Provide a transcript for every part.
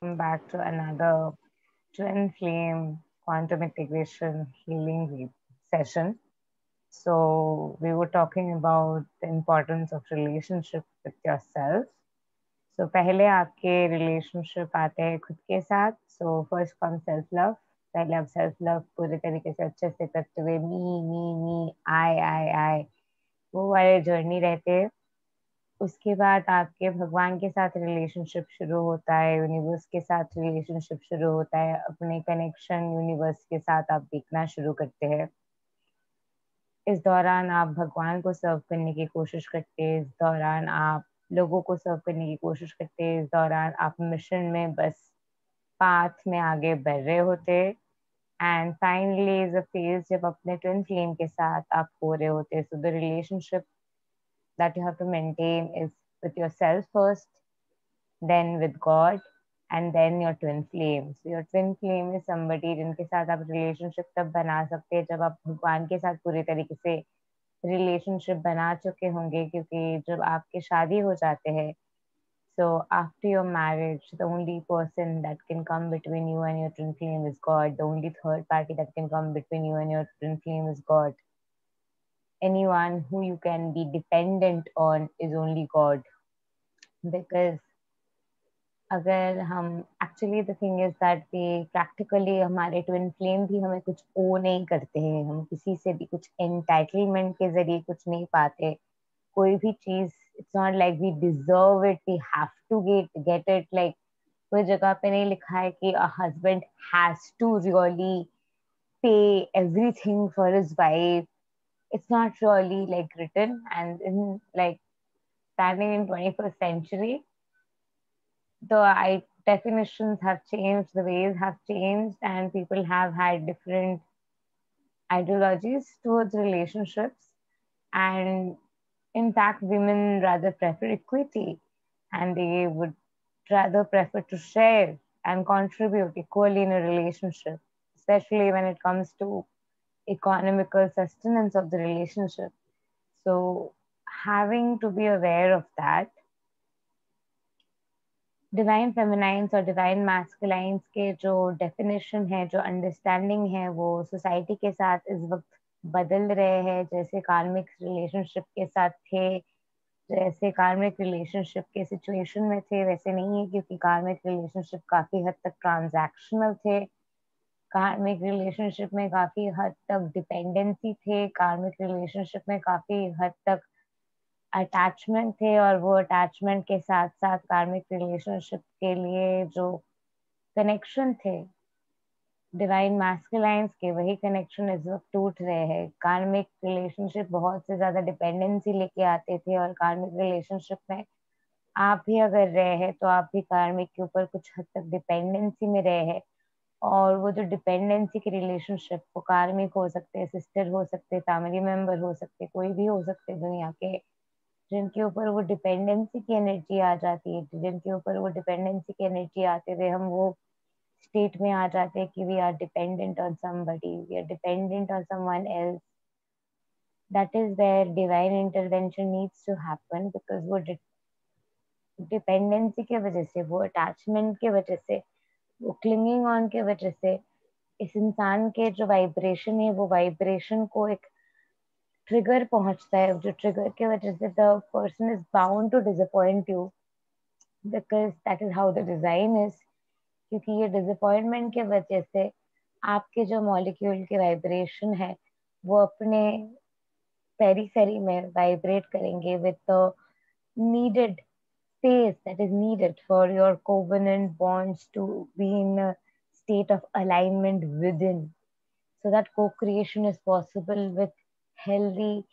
welcome back to another Twin Flame Quantum Integration Healing session. So, we were talking about the importance of relationship with yourself. So, पहले आपके relationship आते हैं खुद के साथ. So, first comes self-love. पहले आप self-love पूरे तरीके से अच्छे से करते हुए me, I वो वाले जर्नी रहते हैं. उसके बाद आपके भगवान के साथ रिलेशनशिप शुरू होता है, यूनिवर्स के साथ रिलेशनशिप शुरू होता है, अपने कनेक्शन यूनिवर्स के साथ आप देखना शुरू करते हैं. इस दौरान आप भगवान को सर्व करने की कोशिश करते हैं, इस दौरान आप लोगों को सर्व करने की कोशिश करते हैं, इस दौरान आप मिशन में बस पाथ में आगे बढ़ रहे होते हैं. And finally is a phase जब अपने ट्विन फ्लेम के साथ आप हो रहे होते हैं. So the relationship that you have to maintain is with yourself first, then with God, and then your twin flame. So your twin flame is somebody जिनके साथ आप relationship तब बना सकते हैं जब आप भगवान के साथ पूरी तरीके से relationship बना चुके होंगे, क्योंकि जब आपके शादी हो जाते हैं, so after your marriage, the only person that can come between you and your twin flame is God. The only third party that can come between you and your twin flame is God. Anyone who you can be dependent on is only God. Because अगर हम actually the thing is that we practically हमारे twin flame भी हमें कुछ ओ नहीं करते हैं, हम किसी से भी कुछ एंटाइटलमेंट के जरिए कुछ नहीं पाते. कोई भी चीज, it's not like we deserve it, we have to get it. Like कोई जगह पे नहीं लिखा है कि a husband has to really pay everything for his wife. It's not really like written, and in like standing in 21st century, the definitions have changed, the ways have changed, and people have had different ideologies towards relationships. And in fact, women rather prefer equity, and they would rather prefer to share and contribute equally in a relationship, especially when it comes to economical sustenance of the relationship. So having to be aware of that, divine feminines और divine मैस्कुलाइंस के जो definition है, जो understanding है, वो society के साथ इस वक्त बदल रहे हैं. जैसे कार्मिक रिलेशनशिप के साथ थे, जैसे कार्मिक रिलेशनशिप के सिचुएशन में थे, वैसे नहीं है, क्योंकि कार्मिक रिलेशनशिप काफी हद तक ट्रांजैक्शनल थे. कार्मिक रिलेशनशिप में काफी हद तक डिपेंडेंसी थे, कार्मिक रिलेशनशिप में काफी हद तक अटैचमेंट थे, और वो अटैचमेंट के साथ साथ कार्मिक रिलेशनशिप के लिए जो कनेक्शन थे डिवाइन मैस्कुलाइंस के, वही कनेक्शन इस वक्त टूट रहे हैं. कार्मिक रिलेशनशिप बहुत से ज्यादा डिपेंडेंसी लेके आते थे, और कार्मिक रिलेशनशिप में आप भी अगर रहे हैं तो आप भी कार्मिक के ऊपर कुछ हद तक डिपेंडेंसी में रहे हैं. और वो जो डिपेंडेंसी के रिलेशनशिप, वो कार्मिक हो सकते हैं, सिस्टर हो सकते हैं, फैमिली मेंबर हो सकते हैं, कोई भी हो सकते हैं दुनिया के, जिनके ऊपर वो डिपेंडेंसी की एनर्जी आ जाती है, जिनके ऊपर वो डिपेंडेंसी की एनर्जी आते हुए हम वो स्टेट में आ जाते हैं कि we are dependent on somebody, we are dependent on someone else. That is where divine intervention needs to happen, because वो डिपेंडेंसी के वजह से, वो अटैचमेंट के वजह से, वो क्लिंगिंग ऑन के वजह से इस इंसान के जो वाइब्रेशन है, वो वाइब्रेशन को एक ट्रिगर पहुंचता है, जो ट्रिगर के वजह से the person is bound to disappoint you, because that is how the design is. क्योंकि ये डिसअपॉइंटमेंट के वजह से आपके जो मॉलिक्यूल के वाइब्रेशन है, वो अपने पेरीफेरी में वाइब्रेट करेंगे with the needed space that is needed for your covenant bonds to be in a state of alignment within, so that co-creation is possible with healthy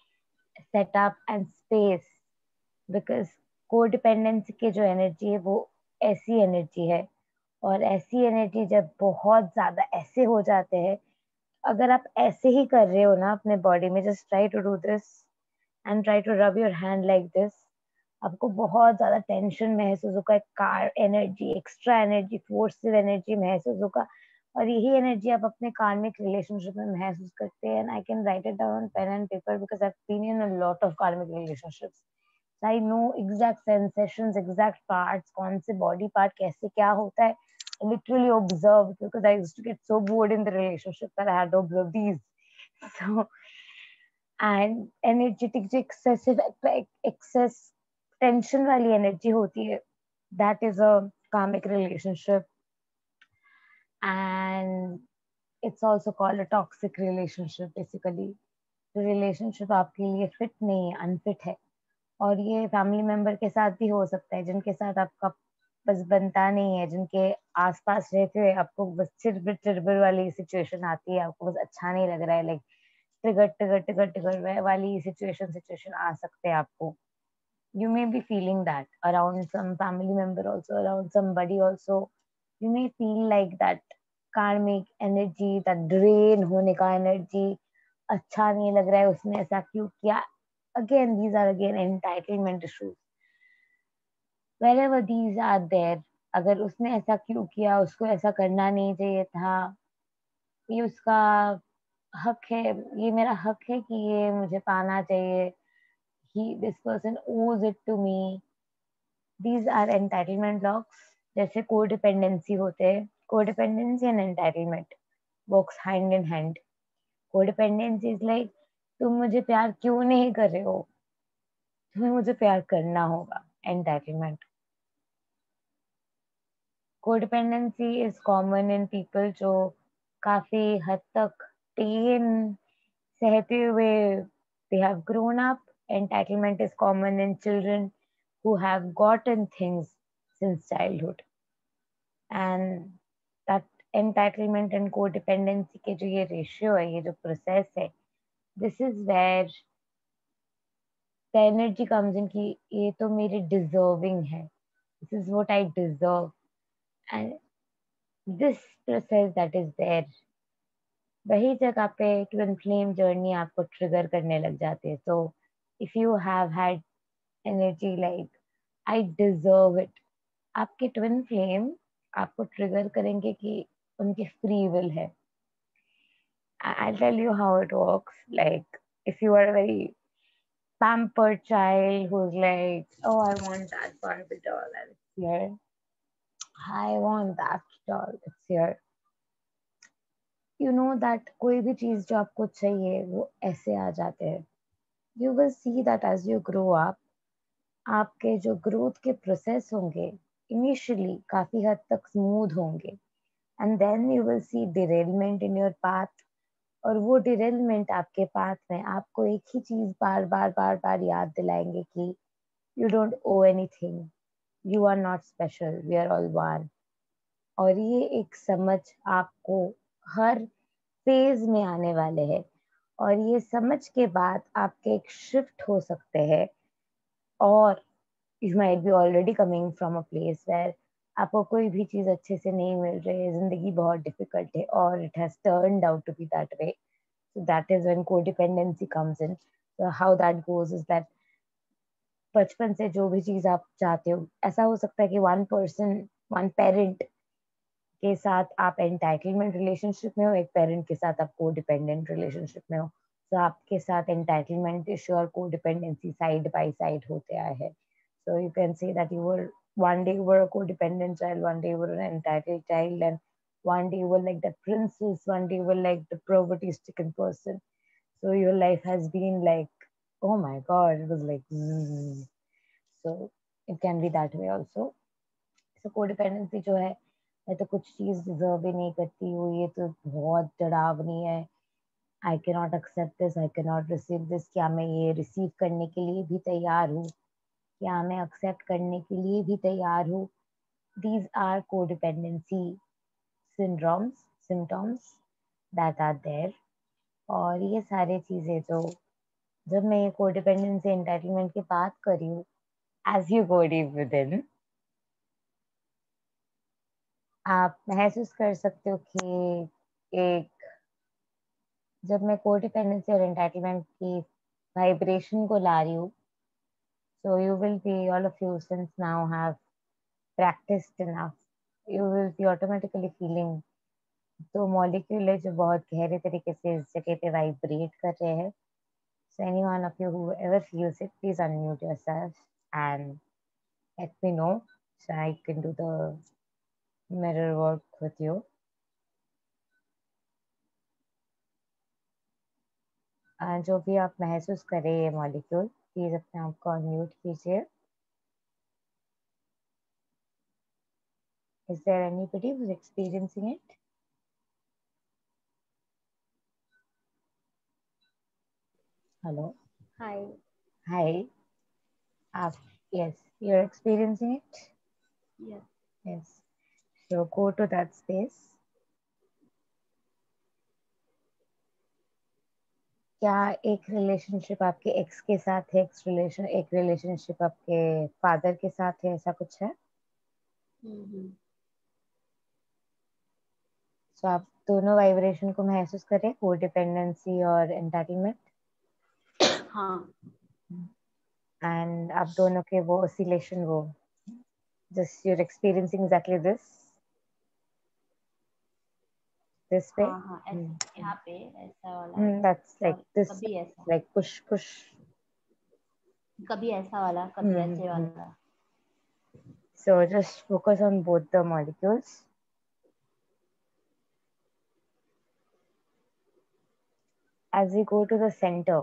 setup and space. Because codependency की जो energy है, वो ऐसी energy है, और ऐसी energy जब बहुत ज्यादा ऐसे हो जाते हैं, अगर आप ऐसे ही कर रहे हो ना अपने बॉडी में, just try to do this and try to rub your hand like this, आपको बहुत ज्यादा टेंशन महसूस होगा, कार एनर्जी, एक्स्ट्रा एनर्जी, फोर्सिव एनर्जी महसूस होगा. और यही एनर्जी आप अपने कार्मिक रिलेशनशिप में महसूस करते हैं. And I can write it down on pen and paper, because I have been in a lot of karmic relationships. I know exact sensations, exact parts, कौन से बॉडी पार्ट कैसे क्या होता है. literally observed, because I used to get so bored in the relationship that I had to observe these. So, and energetic जो excessive excess tension वाली energy होती है, that is a karmic relationship. And it's also called a toxic relationship basically. जो relationship आपके लिए fit नहीं है, unfit है, और ये फैमिली मेंबर के साथ भी हो सकता है जिनके साथ आपका बस बनता नहीं है, जिनके आसपास रहते हुए आपको बस चिरबिर चिरबिर वाली सिचुएशन आती है, आपको बस अच्छा नहीं लग रहा है, like trigger trigger trigger trigger वाली सिचुएशन आ सकते हैं आपको. You may be feeling that around some family member also, around somebody also. You may feel like that karmic energy, that drain होने का energy, अच्छा नहीं लग रहा है, उसने ऐसा क्यों किया. Again, these are again entitlement issues. Wherever these are there, अगर उसने ऐसा क्यों किया, उसको ऐसा करना नहीं चाहिए था, ये उसका हक है, ये मेरा हक है कि ये मुझे पाना चाहिए. This person owes it to me. These are entitlement blocks. जैसे कोडिपेंडेंसी होते हैं, codependency and entitlement works hand in hand. Codependency is like, तुम मुझे प्यार क्यों नहीं कर रहे हो, तुम्हें मुझे प्यार करना होगा. Entitlement, codependency is common in people जो काफी हद तक पेन सहते हुए they have grown up. Entitlement is common in children who have gotten things since childhood. And that entitlement and codependency के जो ये ratio है, ये जो process है, this is where the energy comes in कि ये तो मेरे deserving है, this is what I deserve. And this process that is there, वही जगह पे twin flame journey आपको trigger करने लग जाते हैं. So if you have had energy like I deserve it, आपके twin flame आपको trigger करेंगे कि उनकी free will है. I'll tell you how it works. Like, if you are a very pampered child who's like, oh, I want that Barbie doll and it's here. I want that doll, it's here. You know that कोई भी चीज जो आपको चाहिए वो ऐसे आ जाते हैं. You will see that as you grow up, आपके जो growth के process होंगे initially काफी हद तक smooth होंगे, and then you will see derailment in your path. और वो डिरेलमेंट आपके पाथ में आपको एक ही चीज बार बार बार बार याद दिलाएंगे कि you don't owe anything, you are not special, we are all one. और ये एक समझ आपको हर फेज में आने वाले हैं, और ये समझ के बाद आपके एक शिफ्ट हो सकते हैं. और you might be already coming from a place where आपको कोई भी चीज अच्छे से नहीं मिल रही है, जिंदगी बहुत डिफिकल्ट है, और it has turned out to be that way. So that is when codependency comes in. So how that goes is that बचपन से जो भी चीज आप चाहते हो, ऐसा हो सकता है कि वन पर्सन, वन पेरेंट के साथ आप एंटाइटलमेंट रिलेशनशिप में हो, एक पेरेंट के साथ आप कोडिपेंडेंट रिलेशनशिप में हो. तो आपके साथ एंटाइटलमेंट इश्यू और कोडिपेंडेंसी साइड बाय साइड होते आए हैं. So you can say that you were one day you were a codependent child, one day you were an entitled child, and one day you were like that princess, one day you were like the poverty-stricken person. So your life has been like, oh my God, it was like, zzz. So it can be that way also. So codependency जो है, मैं तो कुछ चीज deserve ही नहीं करती हूँ, ये तो बहुत डरावनी है, I can not accept this, I can not receive this. क्या मैं ये रिसीव करने के लिए भी तैयार हूँ, क्या मैं एक्सेप्ट करने के लिए भी तैयार हूँ. These are codependency symptoms that are there. और ये सारी चीजें जो, जब मैं ये कोडिपेंडेंसी एंटाइटलमेंट की बात कर रही हूँ, as you go deep within, आप महसूस कर सकते हो कि एक, जब मैं कोडिपेंडेंसी और एंटाइटलमेंट की वाइब्रेशन को ला रही हूँ, so you will be, all of you since now have practiced enough, you will be automatically feeling तो मॉलिक्यूल है जो बहुत गहरे तरीके से इस जगह पे वाइब्रेट कर रहे हैं. So any one of you who ever feels it, please unmute yourself and let me know so I can do the mirror work with you. जो भी आप महसूस करें ये मॉलिक्यूल, प्लीज अपने आप को अनम्यूट कीजिए. Is there anybody who's experiencing it? Hello. Hi. Hi. Yes, you're experiencing it? Yes. Yes. So go to that space. क्या एक रिलेशनशिप आपके एक्स के साथ है, एक रिलेशनशिप आपके फादर के साथ है, ऐसा कुछ है? तो आप दोनों वाइब्रेशन को महसूस करें, को डिपेंडेंसी और एंटाइटलमेंट. हाँ. एंड आप दोनों के वो ऑसिलेशन, वो just you're experiencing exactly this way. हाँ ऐसे यहाँ पे ऐसा वाला. That's like this, कभी ऐसा, like push. कभी ऐसा वाला, कभी ऐसे वाला. So just focus on both the molecules. As we go to the center,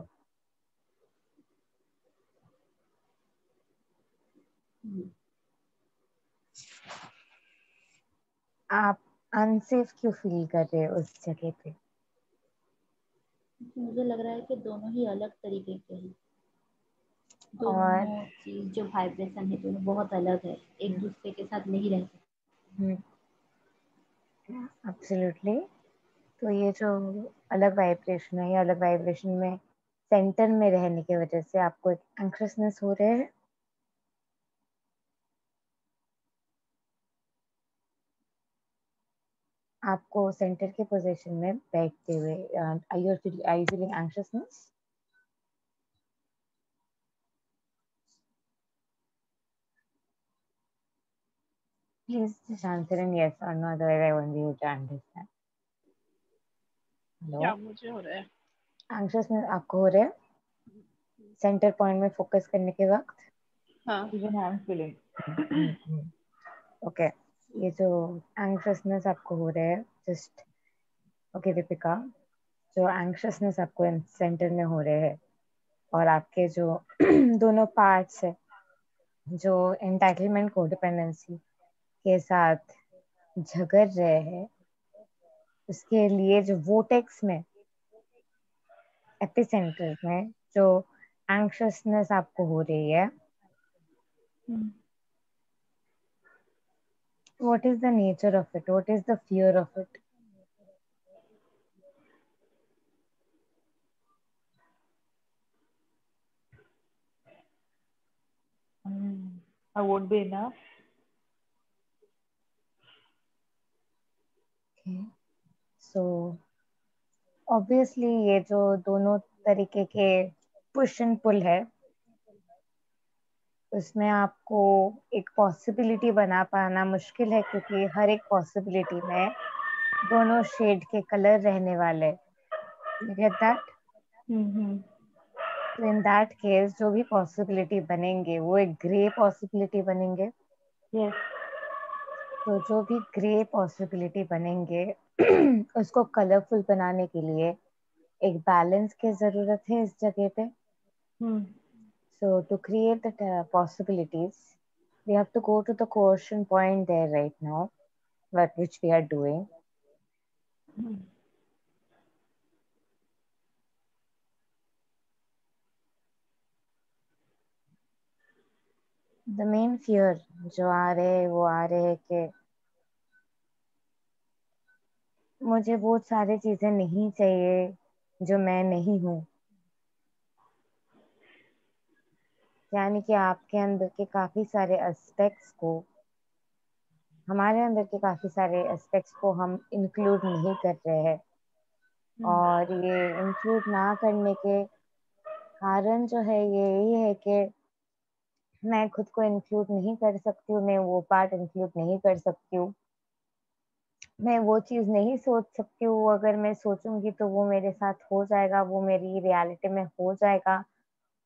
आप अनसेफ क्यों फील कर रहे हो उस जगह पे? मुझे लग रहा है कि दोनों ही अलग तरीके के हैं. और दोनों चीज जो वाइब्रेशन है दोनों बहुत अलग है, एक दूसरे के साथ नहीं रह सकते. एब्सोल्युटली. तो ये जो अलग वाइब्रेशन है, ये अलग वाइब्रेशन में सेंटर में रहने की वजह से आपको एक एंक्शसनेस हो रहे है. आपको सेंटर के पोजीशन में बैठते हुए are you feeling anxiousness? Please just answer in yes or no, otherwise I want you to understand. Hello? क्या मुझे हो रहा है? एंक्शसनेस आपको हो रहा है सेंटर पॉइंट में फोकस करने के वक्त? हाँ. Even I am feeling. Okay. ये जो एंक्शसनेस आपको हो रहा है, जस्ट ओके दीपिका, जो एंक्शसनेस आपको सेंटर में हो रहे हैं और आपके जो दोनों पार्ट्स है जो एंटाइटलमेंट कोडिपेंडेंसी के साथ झगड़ रहे हैं, उसके लिए जो वोटेक्स में, एपिसेंटर में जो एंक्शसनेस आपको हो रही है, what is the nature of it? What is the fear of it? I won't be enough. Okay. So obviously ये जो दोनों तरीके के पुश एंड पुल है, उसमें आपको एक पॉसिबिलिटी बना पाना मुश्किल है, क्योंकि हर एक पॉसिबिलिटी में दोनों शेड के कलर रहने वाले. You get that? तो इन दैट केस जो भी पॉसिबिलिटी बनेंगे वो एक ग्रे पॉसिबिलिटी बनेंगे. Yes. तो जो भी ग्रे पॉसिबिलिटी बनेंगे उसको कलरफुल बनाने के लिए एक बैलेंस की जरूरत है इस जगह पे. So to create the possibilities, we have to go to the quotient point there right now, which we are doing. The main fear जो आ रहे हैं वो आ रहे हैं कि मुझे बहुत सारी चीजें नहीं चाहिए जो मैं नहीं हूँ. यानी कि आपके अंदर के काफी सारे एस्पेक्ट्स को, हमारे अंदर के काफी सारे एस्पेक्ट्स को हम इंक्लूड नहीं कर रहे हैं. और ये इंक्लूड ना करने के कारण जो है ये यही है कि मैं खुद को इंक्लूड नहीं कर सकती हूँ, मैं वो पार्ट इंक्लूड नहीं कर सकती हूँ, मैं वो चीज नहीं सोच सकती हूँ. अगर मैं सोचूंगी तो वो मेरे साथ हो जाएगा, वो मेरी रियलिटी में हो जाएगा.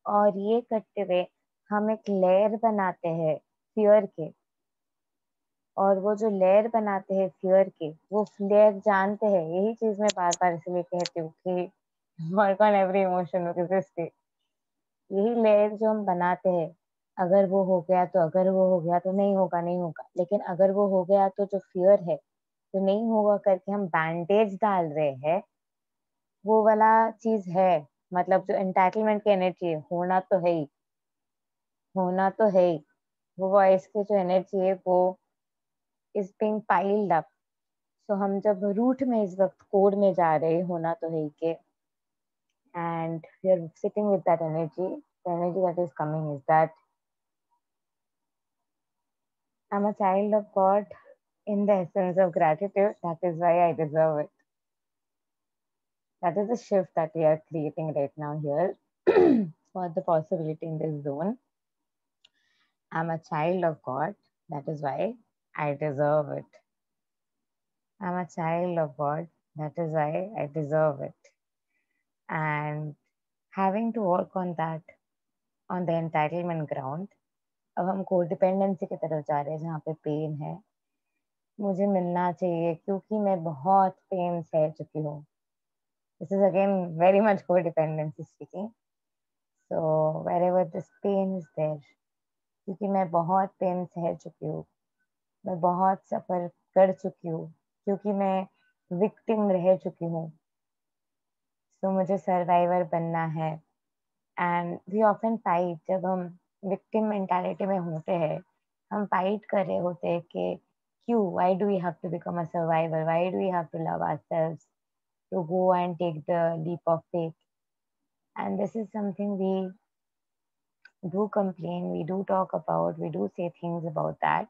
और ये करते हुए हम एक लेयर बनाते हैं फियर के, और वो जो लेयर बनाते हैं फियर के, वो लेयर जानते हैं। यही चीज मैं बार बार इसलिए कहती हूँ कि work on every emotion, because यही लेयर जो हम बनाते हैं, अगर वो हो गया तो, अगर वो हो गया तो, नहीं होगा नहीं होगा, लेकिन अगर वो हो गया तो जो फियर है, जो नहीं होगा करके हम बैंडेज डाल रहे हैं, वो वाला चीज है। मतलब जो एंटाइटलमेंट की एनर्जी है, होना तो है ही, होना तो है ही, वो वॉइस की जो एनर्जी है वो इज बीइंग पाइल्ड अप। सो हम जब रूट में इस वक्त कोड में जा रहे हैं, होना तो है ही के, and we are sitting with that energy, the energy that is coming is that I'm a child of God in the essence of gratitude. That is why I deserve it. That is the shift that we are creating right now here for the possibility in this zone. I'm a child of God. That is why I deserve it. I'm a child of God. That is why I deserve it. And having to work on that, on the entitlement ground, अब हम codependency की तरफ जा रहे हैं जहाँ पे pen है। मुझे मिलना चाहिए क्योंकि मैं बहुत पेन सह चुकी हूँ। This is again very much codependency speaking. So wherever this pain is there, क्योंकि मैं बहुत पेन सह चुकी हूँ, मैं बहुत सफर कर चुकी हूँ, क्योंकि मैं विक्टिम रह चुकी हूँ, तो मुझे सर्वाइवर बनना है। एंड वी ऑफन फाइट, जब हम विक्टिम मेंटालिटी में होते हैं, हम फाइट कर रहे होते हैं कि क्यों, why do we have to become a survivor, why do we have to love ourselves to go and take the leap of faith. And this is something we do complain, we do talk about, we do say things about that.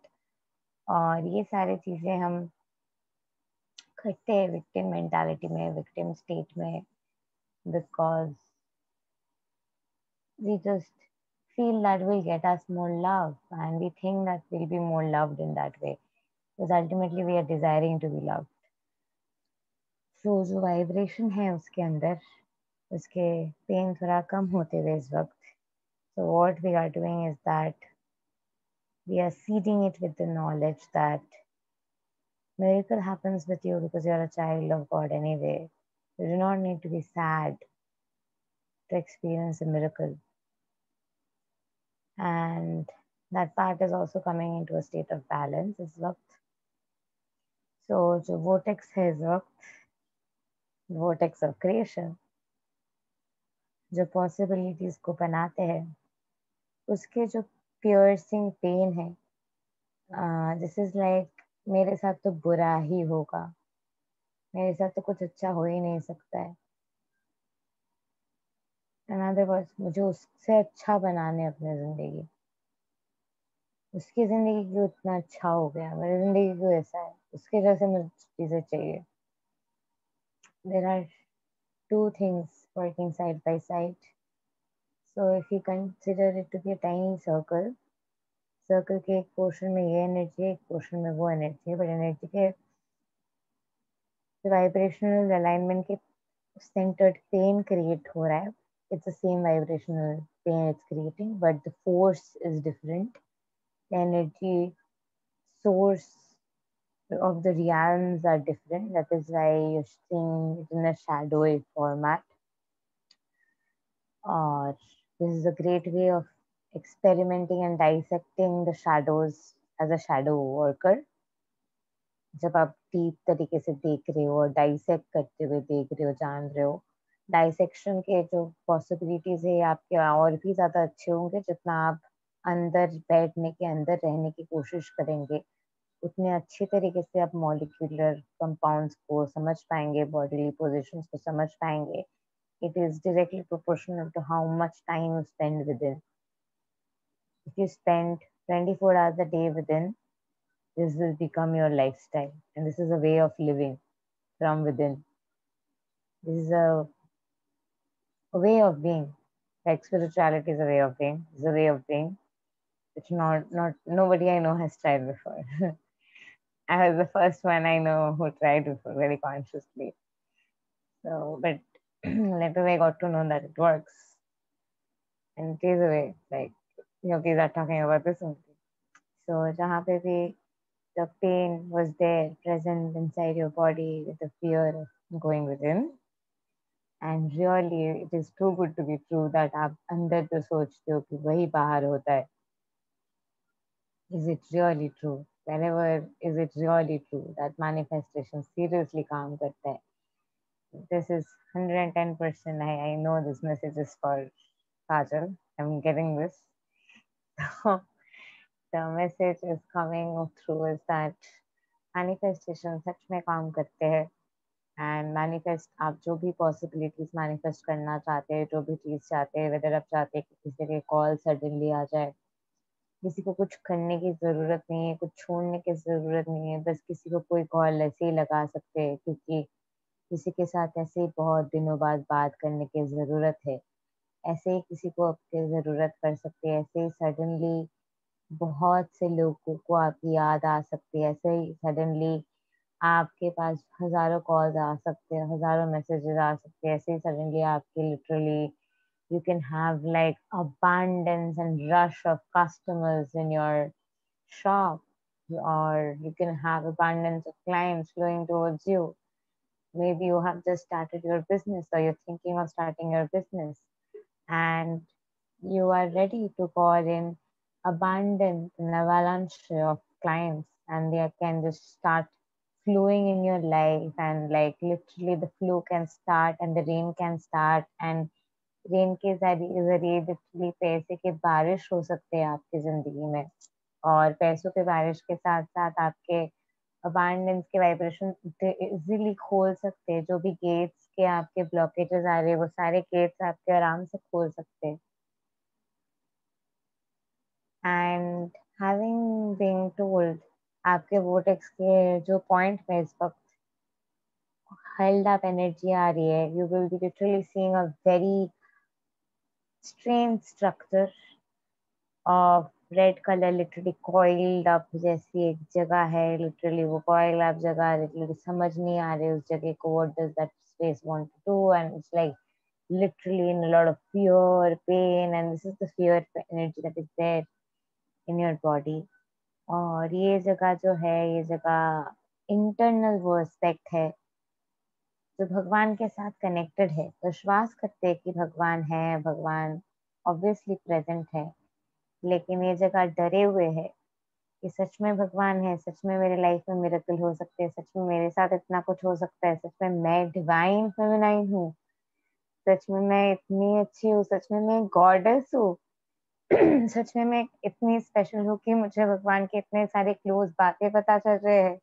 और ये सारी चीजें हम करते हैं victim mentality में, victim state में, because we just feel that will get us more love, and we think that we'll be more loved in that way, because ultimately we are desiring to be loved. So जो vibration है उसके अंदर, उसके pen थोड़ा कम होते हुए इस वक्त, so what we are doing is that we are seeding it with the knowledge that miracle happens with you because you are a child of God anyway. You do not need to be sad to experience a miracle. And that part is also coming into a state of balance इस वक्त. So जो vortex है इस वक्त, vortex of creation, जो possibilities को बनाते हैं, उसके जो piercing pain है, this is like मेरे साथ तो बुरा ही होगा, मेरे साथ तो कुछ अच्छा हो ही नहीं सकता है। In other words, मुझे उससे अच्छा बनाने अपनी जिंदगी, उसकी जिंदगी क्यों इतना अच्छा हो गया, मेरी जिंदगी क्यों ऐसा है, उसके जैसे मुझे चीजें चाहिए। There are two things working side by side. So if you consider it to be a tiny circle, circle के एक पोर्शन में ये एनर्जी है, एक पोर्शन में वो एनर्जी है, बट एनर्जी के वाइब्रेशनल अलाइनमेंट के सेंटर्ड पेन क्रिएट हो रहा है। It's the same vibrational pen it's creating, but the force is different. Energy source of the realms are different. That is why you're seeing it in a shadowy format. Or this is a great way of experimenting and dissecting the shadows as a shadow worker. जब आप deep तरीके से देख रहे हो और dissect करते हुए देख रहे हो, जान रहे हो, डाइसेक्शन के जो पॉसिबिलिटीज है आपके और भी ज्यादा अच्छे होंगे। जितना आप अंदर बैठने के, अंदर रहने की कोशिश करेंगे, उतने अच्छे तरीके से आप मॉलिक्यूलर कंपाउंड्स को समझ पाएंगे, बॉडीली पोजिशंस को समझ पाएंगे। It is directly proportional to how much time you spend within. If you spend 24 hours a day within, this will become your lifestyle, and this is a way of living from within. This is a way of being. Like spirituality is a way of being. It's a way of being which not nobody I know has tried before. I was the first one I know who tried before very consciously. So, but later I got to know that it works, and it is a way. Like yogis are talking about this only. So, जहाँ पे भी the pain was there, present inside your body with the fear of going within. And really, it is too good to be true that आप अंदर तो सोचते हो कि वही बाहर होता है. Is it really true? Wherever, is it really true that manifestation seriously काम करता है? This is 110%. I know this message is for Kajal. I'm getting this. So the message is coming through is that manifestation सच में काम करते हैं. And manifest, आप जो भी पॉसिबिलिटीज मैनिफेस्ट करना चाहते हैं, जो भी चीज चाहते हैं, वेदर आप चाहते हैं कि किसी के कॉल सडनली आ जाए, किसी को कुछ करने की जरूरत नहीं है, कुछ छोड़ने की जरूरत नहीं है, बस किसी को कोई कॉल ऐसे ही लगा सकते हैं क्योंकि किसी के साथ ऐसे ही बहुत दिनों बाद बात करने की जरूरत है, ऐसे ही किसी को आपकी जरूरत पड़ सकती है, ऐसे ही सडनली बहुत से लोगों को आपकी याद आ सकती है, ऐसे ही सडनली आपके पास हजारों कॉल्स आ सकते हैं, हजारों मैसेजेस आ सकते हैं, ऐसे ही सडनली आपके literally you can have like abundance and rush of customers in your shop, or you can have abundance of clients flowing towards you. Maybe you have just started your business or you're thinking of starting your business and you are ready to call in abundance and avalanche of clients, and they can just start flowing in your life, and like literally the flow can start and the rain can start, and rain के जरिए literally पैसे के बारिश हो सकते हैं आपकी जिंदगी में, और पैसों के बारिश के साथ साथ आपके अबांडेंस के वाइब्रेशन इजीली खोल सकते हैं. जो भी गेट्स के आपके ब्लॉकेजेस आ रहे हैं वो सारे गेट्स आपके आराम से खोल सकते हैं. एंड हैविंग बीन टोल्ड, आपके वोटेक्स के जो पॉइंट में इस वक्त held up एनर्जी आ रही है, you will be literally seeing a very strange structure of red colour literally coiled up. जैसी एक जगह है, लिटरली वो coiled up जगह लिटरली समझ नहीं आ रही उस जगह को what does that space want to do, and it's like literally in a lot of fear, pain, and this is the fear energy that is there in your body. और ये जगह जो है, ये जगह इंटरनल वो एस्पेक्ट है जो भगवान के साथ कनेक्टेड है. विश्वास करते हैं कि भगवान है, भगवान ऑब्वियसली प्रेजेंट है, लेकिन ये जगह डरे हुए है कि सच में भगवान है, सच में मेरे लाइफ में मिरेकल हो सकते हैं, सच में मेरे साथ इतना कुछ हो सकता है, सच में मैं डिवाइन फेमिनाइन हूँ, सच में मैं इतनी अच्छी हूँ, सच में मैं गॉडेस हूँ, सच में मैं इतनी स्पेशल हूँ कि मुझे भगवान के इतने सारे क्लोज बातें पता चल रहे हैं,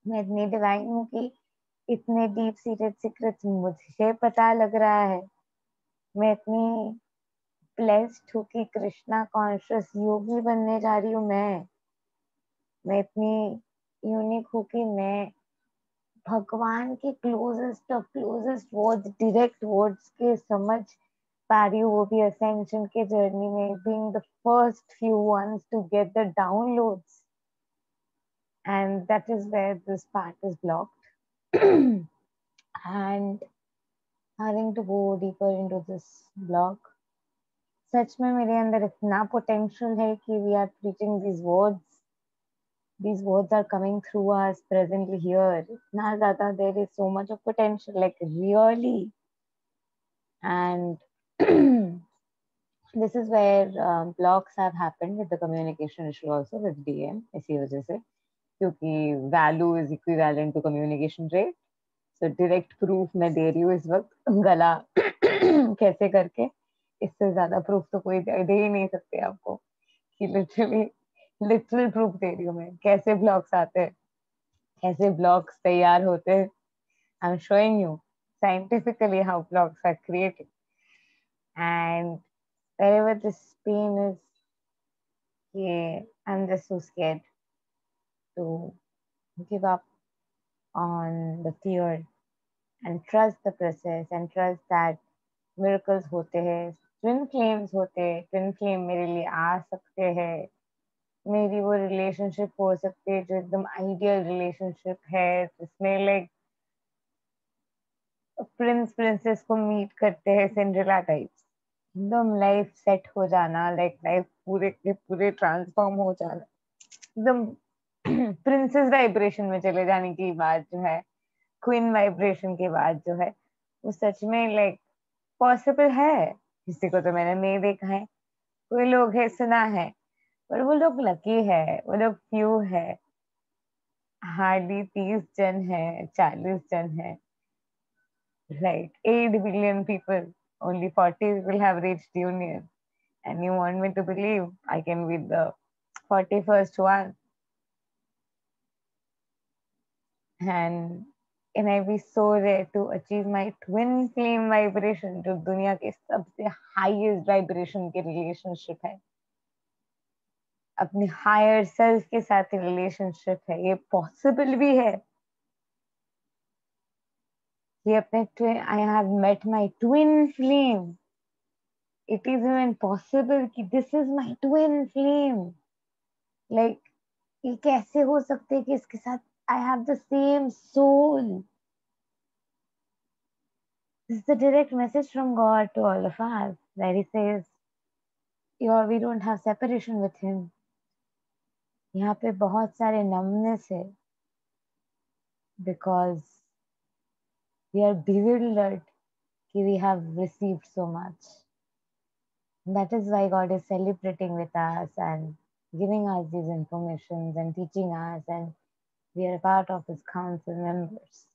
मैं इतनी डिवाइन हूँ कि इतने डीप सीटेड सीक्रेट्स मुझे पता लग रहा है, मैं इतनी ब्लेस्ड हूँ कि कृष्णा कॉन्शियस योगी बनने जा रही हूँ. मैं इतनी यूनिक हूँ कि मैं भगवान के closest of closest words, direct words के समझ पा रही हूँ, वो भी असेंशन के जर्नी में, being the first few ones to get the downloads, and that is where this part is blocked. and having to go deeper into this block, सच में मेरे अंदर इतना पोटेंशियल है कि we are preaching these words are coming through us presently here. इतना ज़्यादा, there is so much of potential, like really. And this is where blocks have happened with the communication issue also with DM, इसी वजह से, क्योंकि value is equivalent to communication rate. So direct proof मैं दे रही हूँ इस वक्त, गला कैसे करके, इससे ज्यादा प्रूफ तो कोई दे ही नहीं सकते आपको, कि लिटरल प्रूफ दे रही हूँ मैं, कैसे ब्लॉक्स आते हैं, कैसे ब्लॉक्स तैयार होते हैं. I am showing you scientifically how blocks are created. And wherever this pain is, yeah, I'm just so scared to give up on the fear and trust the process and trust that miracles होते हैं, twin flames होते हैं, twin flame मेरे लिए आ सकते हैं, मेरी वो रिलेशनशिप हो सकती है जो एकदम आइडियल रिलेशनशिप है, जिसमें लाइक प्रिंस प्रिंसेस को मीट करते हैं, सिंड्रेला टाइप्स, एकदम लाइफ सेट हो जाना, लाइक लाइफ पूरे के पूरे ट्रांसफॉर्म हो जाना, एकदम प्रिंसेस वाइब्रेशन में चले जाने की बात जो है, क्वीन वाइब्रेशन की बात जो है, वो सच में लाइक पॉसिबल है। किसी को तो मैंने नहीं देखा है, कोई लोग है सुना है, पर वो लोग लकी है, वो लोग फ्यू है। हार्डली 30 जन है, 40 जन है, like 8 billion people, only 40 will have reached union. And you want me to believe I can be the 41st one? And can I be so rare to achieve my twin flame vibration, जो दुनिया के सबसे highest vibration के relationship है, अपने higher self के साथ relationship है, ये possible भी है। ये अपने twin, I have met my twin flame. It is even possible कि this is my twin flame. Like ये कैसे हो सकते है कि इसके साथ I have the same soul. This is a direct message from God to all of us, where He says, we don't have separation with Him. यहाँ पे बहुत सारे numbness है, because we are bewildered कि we have received so much. That is why God is celebrating with us and giving us these informations and teaching us, and we are a part of His council members.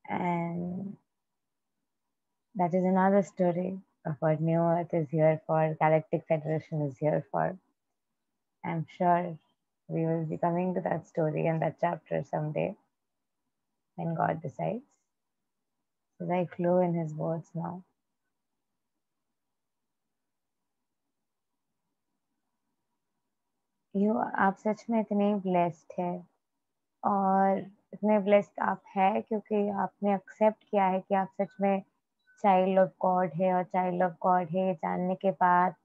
And that is another story of what New Earth is here for, Galactic Federation is here for. I'm sure we will be coming to that story and that chapter someday when God decides. As I flow in His words now. आप सच में इतने blessed है, और इतने blessed आप है क्योंकि आपने एक्सेप्ट किया है कि आप सच में चाइल्ड ऑफ गॉड है, और चाइल्ड ऑफ गॉड है जानने के बाद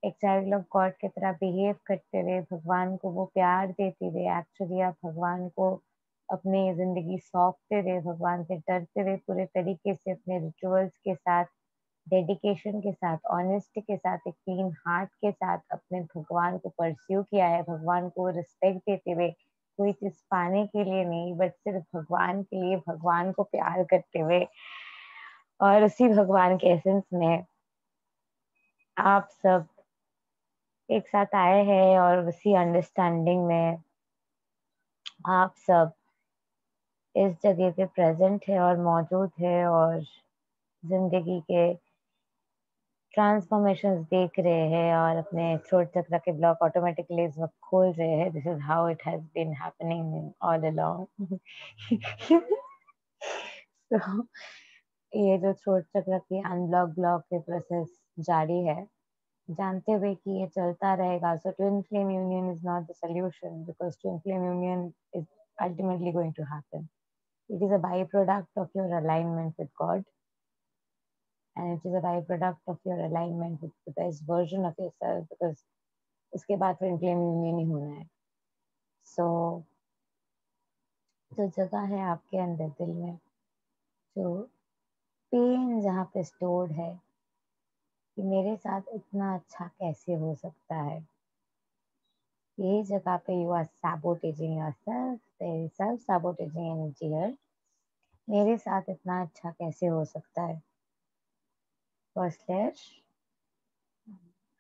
एक चाइल्ड ऑफ गॉड की तरह बिहेव करते हुए, भगवान को वो प्यार देते हुए, एक्चुअली आप भगवान को अपनी जिंदगी सौंपते हुए, भगवान से डरते हुए, पूरे तरीके से अपने रिचुअल्स के साथ, डेडिकेशन के साथ, ऑनेस्टी के साथ, एक क्लीन हार्ट के साथ अपने भगवान को परस्यू किया है, भगवान को रिस्पेक्ट देते हुए, कोई चीज पाने के लिए नहीं बट सिर्फ भगवान के लिए, भगवान को प्यार करते हुए, और उसी भगवान के एसेंस में आप सब एक साथ आए हैं, और उसी अंडरस्टैंडिंग में आप सब इस जगह पे प्रेजेंट है और मौजूद है, और जिंदगी के ट्रांसफॉर्मेशंस देख रहे हैं, और अपने थ्रोट चक्र के ब्लॉक ऑटोमेटिकली इस वक्त खोल रहे हैं। This is how it has been happening all along. तो ये जो थ्रोट चक्र की अनब्लॉक ब्लॉक के प्रोसेस जारी है, जानते हुए कि ये चलता रहेगा। So twin flame union is not the solution, because twin flame union is ultimately going to happen. It is a byproduct of your alignment with God, and it is a byproduct of your alignment with the best version of yourself, because उसके बाद twin flame union ही होना है। So जो जगह है आपके अंदर दिल में, जो पेन जहाँ पे स्टोर्ड है कि मेरे साथ इतना अच्छा कैसे हो सकता है, यही जगह पे you are sabotaging yourself, there is self sabotaging energy here। मेरे साथ इतना अच्छा कैसे हो सकता है, first layer,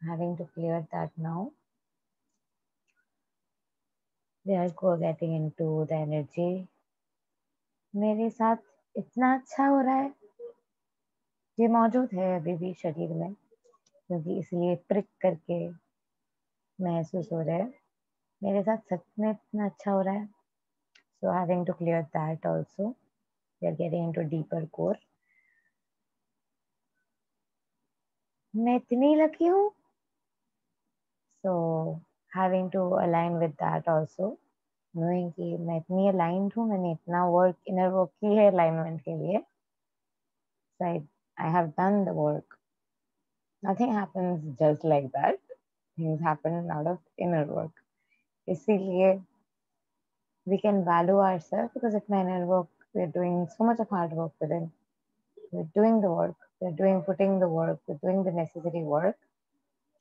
having to clear that now। We are getting into the energy। मेरे साथ इतना अच्छा हो रहा है, ये मौजूद है अभी भी शरीर में, क्योंकि इसलिए प्रिक करके महसूस हो रहा है। मेरे साथ सच में इतना अच्छा हो रहा है। So having to clear that also, we are getting into deeper core। मैं इतनी लकी हूँ। So having to align with that also, knowing कि मैं इतनी aligned हूँ, मैंने इतना work, inner work की है alignment के लिए। So I have done the work। Nothing happens just like that। Things happen out of inner work। इसीलिए we can value ourselves, because it's my inner work, we're doing so much of hard work within। We're doing the work, we're putting the work, we're doing the necessary work,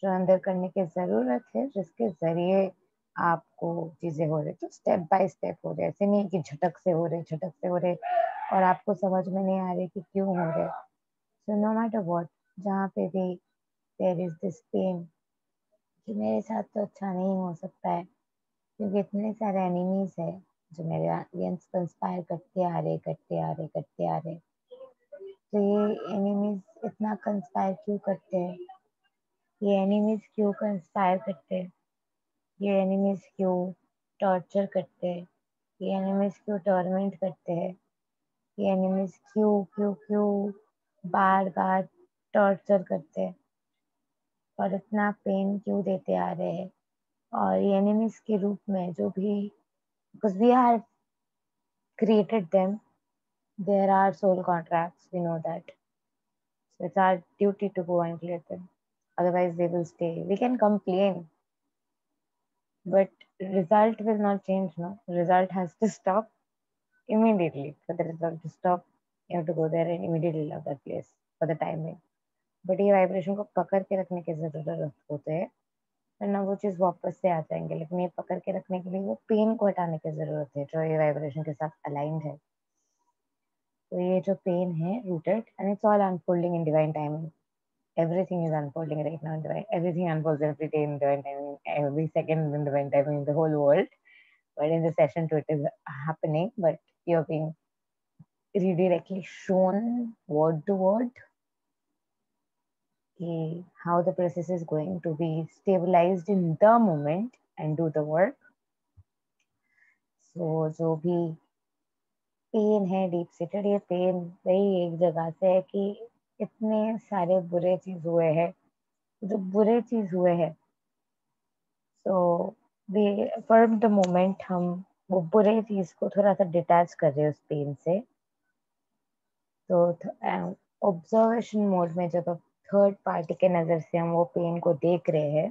जो अंदर करने की जरूरत है, जिसके जरिए आपको चीजें हो रही, तो स्टेप बाय स्टेप हो रहे, ऐसे नहीं कि झटक से हो रहे, झटक से हो रहे और आपको समझ में नहीं आ रही कि क्यों हो रहे। सो नो मैटर व्हाट, जहाँ पे भी देयर इज दिस पेन कि मेरे साथ तो अच्छा नहीं हो सकता है, क्योंकि इतने सारे एनिमीज है जो मेरे अगेंस्ट कंस्पायर करते आ रहे, करते आ रहे, करते आ रहे। तो ये एनिमीज इतना कंस्पायर क्यों करते हैं? ये एनिमीज क्यों कंस्पायर करते हैं? ये एनिमीज क्यों टॉर्चर करते हैं? ये एनिमीज क्यों टॉर्मेंट करते हैं? ये एनिमीज क्यों क्यों क्यों बार बार टॉर्चर करते हैं और इतना पेन क्यों देते आ रहे हैं? और ये एनिमीज के रूप में जो भी, because we are created them, there are soul contracts, we know that. So it's our duty to go and clear them. Otherwise, they will stay. We can complain, but result will not change. No, result has to stop immediately. For the result to stop, you have to go there and immediately love that place for the time being. But ये vibration को पकड़ के रखने की जरूरत होते है, वरना वो चीज वापस से आ जाएंगे। लेकिन ये पकड़ के रखने के लिए वो पेन को हटाने की जरूरत है जो ये वाइब्रेशन के साथ अलाइंड है। तो ये जो पेन है rooted and it's all unfolding in divine timing. Everything is unfolding right now in divine. Everything unfolds every day in divine timing. Every second in divine timing in the whole world. But in the session to it is happening. But you're being redirectly shown word to word how the process is going to be stabilized in the moment and do the work. So जो भी pen है deep seated, ये pen वही एक जगह से है कि इतने सारे बुरे चीज हुए हैं, जो बुरे चीज हुए हैं। So we for the moment हम वो बुरे चीज को थोड़ा सा डिटैच कर रहे हैं उस पेन से। तो ऑब्जर्वेशन मोड में जब अब थर्ड पार्टी के नजर से हम वो पेन को देख रहे हैं,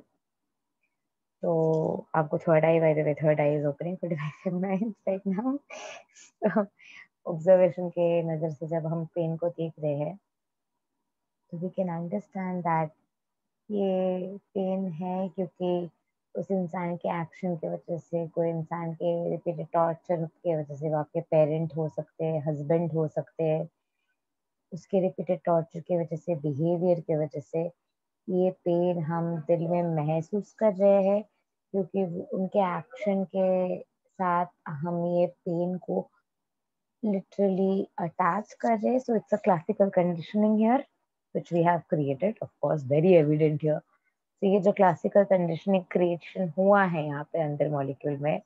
तो आपको third I, by the way third I is opening for divine right now. Observation के नजर से जब हम पेन को देख रहे हैं, तो वी कैन अंडरस्टैंड दैट ये पेन है क्योंकि उस इंसान के एक्शन की वजह से, कोई इंसान के रिपीटेड टॉर्चर की वजह से, वो आपके पेरेंट हो सकते हैं, हस्बैंड हो सकते हैं, उसके रिपीटेड टॉर्चर की वजह से, बिहेवियर की वजह से ये पेन हम दिल में महसूस कर रहे हैं, क्योंकि उनके एक्शन के साथ हम ये पेन को literally attach कर रहे हैं. So it's a classical conditioning here which we have created, of course very evident here. तो ये जो क्लासिकल कंडीशनिंग क्रिएशन हुआ है यहाँ पे अंदर मॉलिक्यूल में,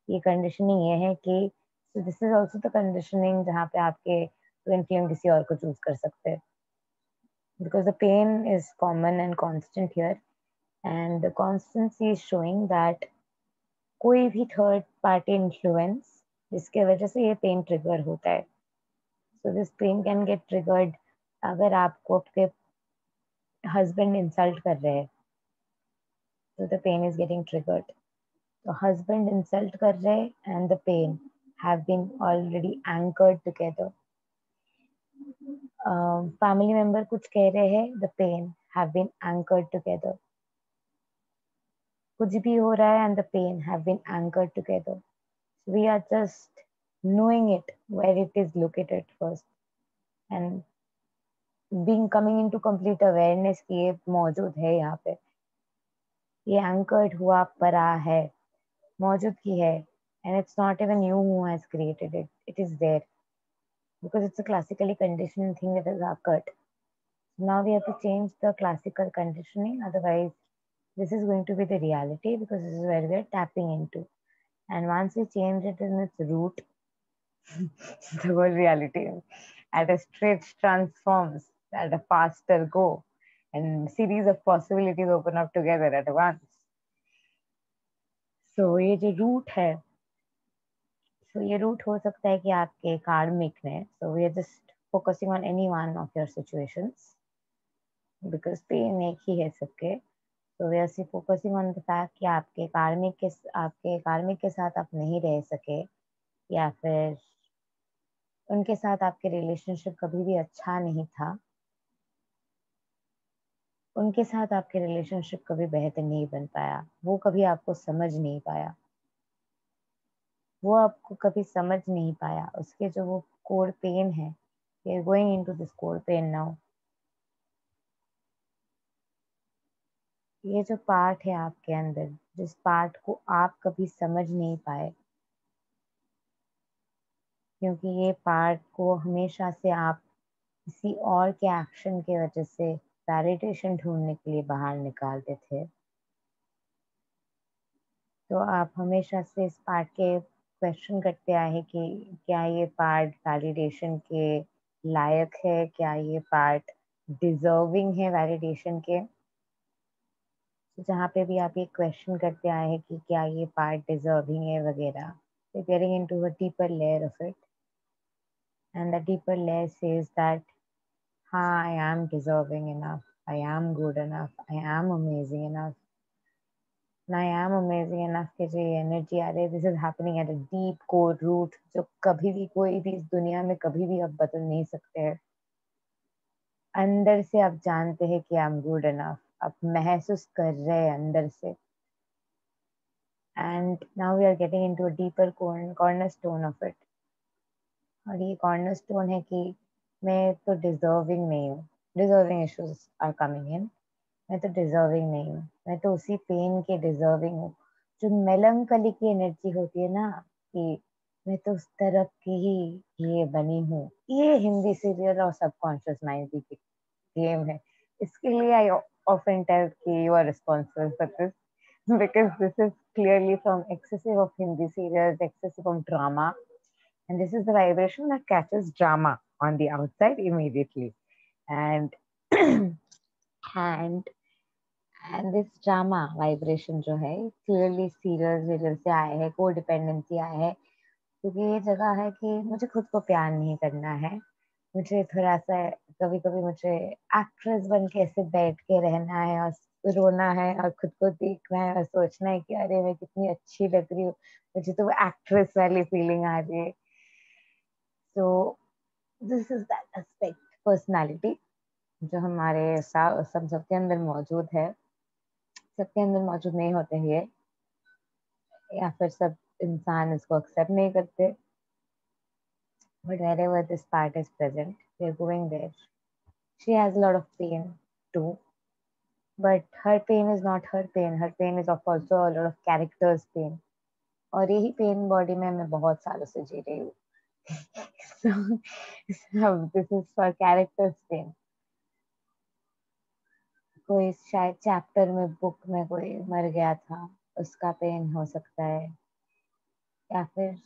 ये कंडीशनिंग ये है कि this is also the conditioning जहाँ पे आपके ट्विन फ्लेम किसी और को चूज कर सकते हैं, because the pain is common and constant here and the constancy is showing that कोई भी थर्ड पार्टी इन्फ्लुएंस जिसके वजह से ये पेन ट्रिगर होता है। So this pain can get triggered अगर आपको आपके हस्बैंड इंसल्ट कर रहे हैं, तो the pain is getting triggered. तो हस्बैंड इंसल्ट कर रहे and the pain have been already anchored together. Family member कुछ कह रहे हैं, the pain have been anchored together. कुछ भी हो रहा है and the pain have been anchored together. We are just knowing it where it is located first and being coming into complete awareness कि ये मौजूद है यहाँ पे, ये एंकर्ड हुआ पड़ा है, मौजूदगी है, and it's not even you who has created it, it is there because it's a classically conditioned thing that has occurred. Now we have to change the classical conditioning, otherwise this is going to be the reality because this is where we are tapping into, and once we change it in its root, the whole reality at a stretch transforms at a faster go and series of possibilities open up together at once. So ये जो root है, so ये root हो सकता है कि आपके कार्मिक में, so we are just focusing on any one of your situations because pain एक ही है सबके. So we are focusing on the fact कि आपके कार्मिक के साथ आप नहीं रह सके, या फिर उनके साथ आपके रिलेशनशिप कभी भी अच्छा नहीं था, उनके साथ आपके रिलेशनशिप कभी बेहतर नहीं बन पाया, वो कभी आपको समझ नहीं पाया, वो आपको कभी समझ नहीं पाया, उसके जो वो कोर पेन है, we are going into this core pain now. ये जो पार्ट है आपके अंदर, जिस पार्ट को आप कभी समझ नहीं पाए, क्योंकि ये पार्ट को हमेशा से आप किसी और के एक्शन की वजह से वैलिडेशन ढूंढने के लिए बाहर निकालते थे, तो आप हमेशा से इस पार्ट के क्वेश्चन करते आए हैं कि क्या ये पार्ट वैलिडेशन के लायक है, क्या ये पार्ट डिजर्विंग है वैलिडेशन के। जहाँ पे भी आप ये क्वेश्चन करते आए हैं कि क्या ये पार्ट डिजर्विंग है वगैरह, getting into a deeper layer of it, and the deeper layer says that हाँ, I am deserving enough, I am good enough, I am amazing enough, and I am amazing enough कि जो ये energy आ रही है, this is happening at a deep core root, जो कभी भी कोई भी इस दुनिया में कभी भी आप बदल नहीं सकते हैं। अंदर से आप जानते हैं कि आई एम गुड इनफ, आप महसूस कर रहे हैं अंदर से, and now we are getting into a deeper corner stone of it. और ये कॉर्नर स्टोन है कि मैं तो डिजर्विंग नहीं हूँ, deserving issues are coming in, मैं तो डिजर्विंग नहीं हूँ, मैं तो उसी पेन के डिजर्विंग हूँ। जो मेलंकली की एनर्जी होती है ना, कि मैं तो उस तरह की ही ये बनी हूँ, ये हिंदी सीरियल और सबकॉन्शियस माइंड की गेम है। इसके लिए आई often tell कि you are responsible for this because this is clearly from excessive of Hindi serials, excessive of drama, and this is the vibration that catches drama on the outside immediately, and and and this drama vibration जो है clearly serial serial से आए हैं, को dependency आए हैं, क्योंकि ये जगह है कि मुझे खुद को प्यार नहीं करना है, मुझे थोड़ा सा कभी कभी मुझे एक्ट्रेस बन के ऐसे बैठ के रहना है और रोना है और खुद को देखना है और सोचना है कि अरे मैं कितनी अच्छी लग रही हूँ, मुझे तो वो एक्ट्रेस वाली फीलिंग आ रही है। So this is that aspect personality जो हमारे सब सबके अंदर मौजूद है, सबके अंदर मौजूद नहीं होते हैं ये, या फिर सब इंसान इसको एक्सेप्ट नहीं करते, but wherever this part is present, we are going there. She has a lot of pain too, but her pain is not her pain. Her pain is of also a lot of character's pain. और यही pen body में मैं बहुत सालों से जी रही हूँ। so this is for character's pain. कोई शायद चैप्टर में बुक में कोई मर गया था, उसका पेन हो सकता है, या फिर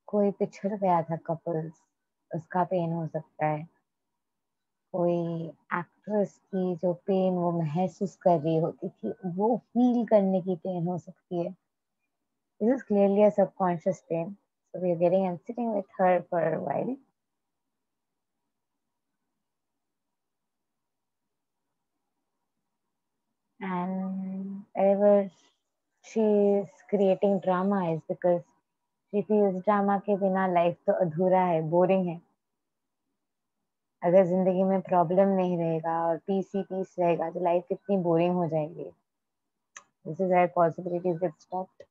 कोई पिछड़ गया था कपल्स, उसका पेन हो सकता है, कोई एक्ट्रेस की जो पेन वो महसूस कर रही होती थी वो फील करने की पेन हो सकती है। This is clearly a subconscious pain, so we are getting and sitting with her for a while, and wherever she is creating drama is because she feels drama के बिना लाइफ तो अधूरा है, बोरिंग है। अगर जिंदगी में प्रॉब्लम नहीं रहेगा और पीस ही पीस रहेगा तो लाइफ कितनी बोरिंग हो जाएगी। This is where possibilities get stopped,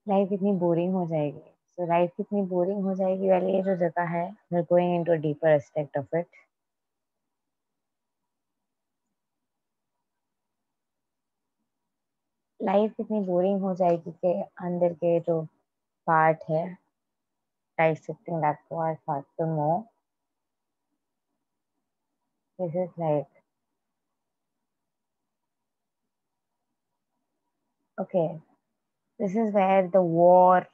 life इतनी बोरिंग हो जाएगी। सो लाइफ कितनी बोरिंग हो जाएगी वाली ये जो जगह है, we are going into a deeper aspect of it. Life कितनी बोरिंग हो जाएगी कि अंदर के जो पार्ट है, dissecting that part to know this is like, okay, this is where the war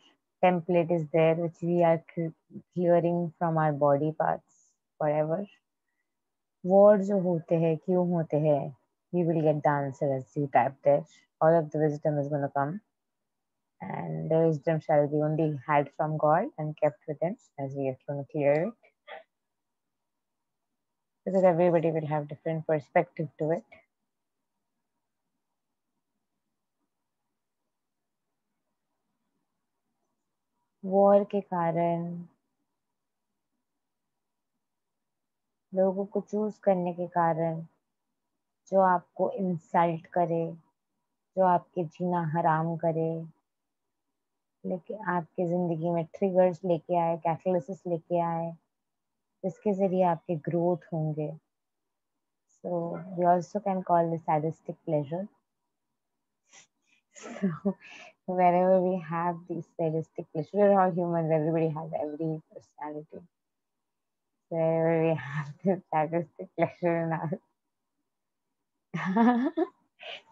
template is there which we are clearing from our body parts forever। war जो होते हैं क्यों होते हैं, you will get the answer as you type there, all of the wisdom is going to come, and the wisdom shall be only had from God and kept within as we are going to clear it, because everybody will have different perspective to it। War के कारण, लोगों को choose करने के कारण जो आपको insult करे, जो आपके जीना हराम करे, लेकिन आपके जिंदगी में ट्रिगर्स लेके आए, कैटलिसिस लेके आए, जिसके जरिए आपके ग्रोथ होंगे. So we also can call this sadistic pleasure. So wherever we have these sadistic pleasure, we're all humans, everybody has every personality. So wherever we have this sadistic pleasure in us.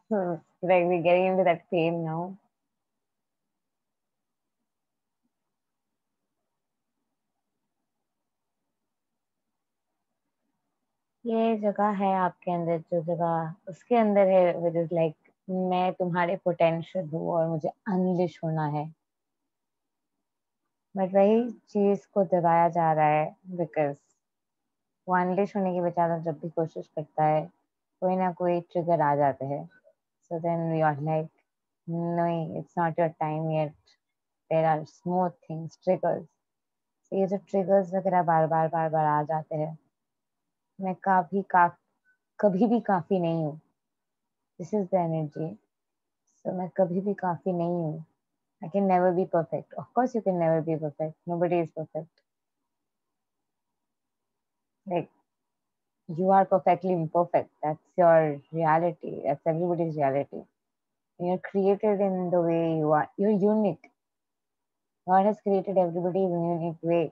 So like we're getting into that pain now. ये जगह है आपके अंदर, जो जगह उसके अंदर है, विच इज लाइक मैं तुम्हारे पोटेंशियल हूँ और मुझे अनलिश होना है. बट वही चीज को दबाया जा रहा है बिकॉज वो अनलिश होने की बजाय जब भी कोशिश करता है कोई ना कोई ट्रिगर आ जाते हैं. So then we are like नहीं, it's not your time yet, there are smooth things triggers. ये जो ट्रिगर्स वगैरह बार बार बार बार आ जाते हैं, मैं कभी भी काफी नहीं हूँ. This is the energy. So मैं कभी भी काफी नहीं हूँ. I can never be perfect. Of course, you can never be perfect. Nobody is perfect. Like, you are perfectly imperfect. That's your reality. That's everybody's reality. You're created in the way you are. You're unique. God has created everybody in a unique way.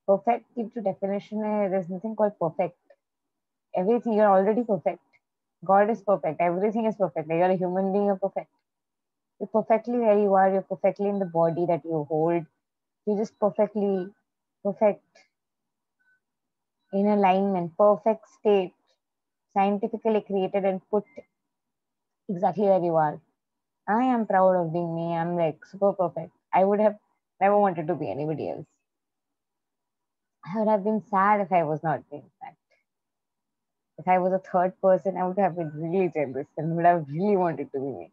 Perfect, into definition, there's nothing called perfect. Everything, you're already perfect. God is perfect. Everything is perfect. Like, you're a human being, you're perfect. You're perfectly where you are. You're perfectly in the body that you hold. You're just perfectly perfect in alignment, perfect state, scientifically created and put exactly where you are. I am proud of being me. I'm like super perfect. I would have never wanted to be anybody else. I would have been sad if I was not being that. If I was a third person, I would have been really jealous and would have really wanted to be me.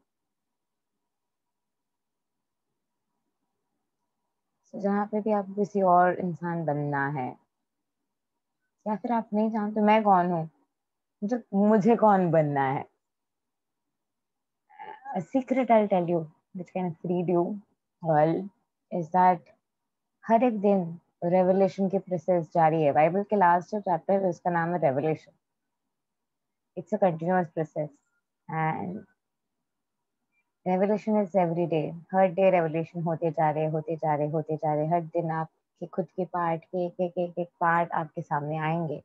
So जहाँ पे भी आपको किसी और इंसान बनना है या फिर आप नहीं जानते मैं कौन हूँ, मुझे कौन बनना है. A secret I'll tell you, which can free you all, is that हर एक दिन रेवलेशन की प्रोसेस जारी है. बाइबल के लास्ट जो चैप्टर है उसका नाम है revelation. It's a continuous process and revelation is every day. Her day revelation होते जा रहे होते जा रहे होते जा रहे. हर दिन आपके खुद के पार्ट के एक पार्ट आपके सामने आएंगे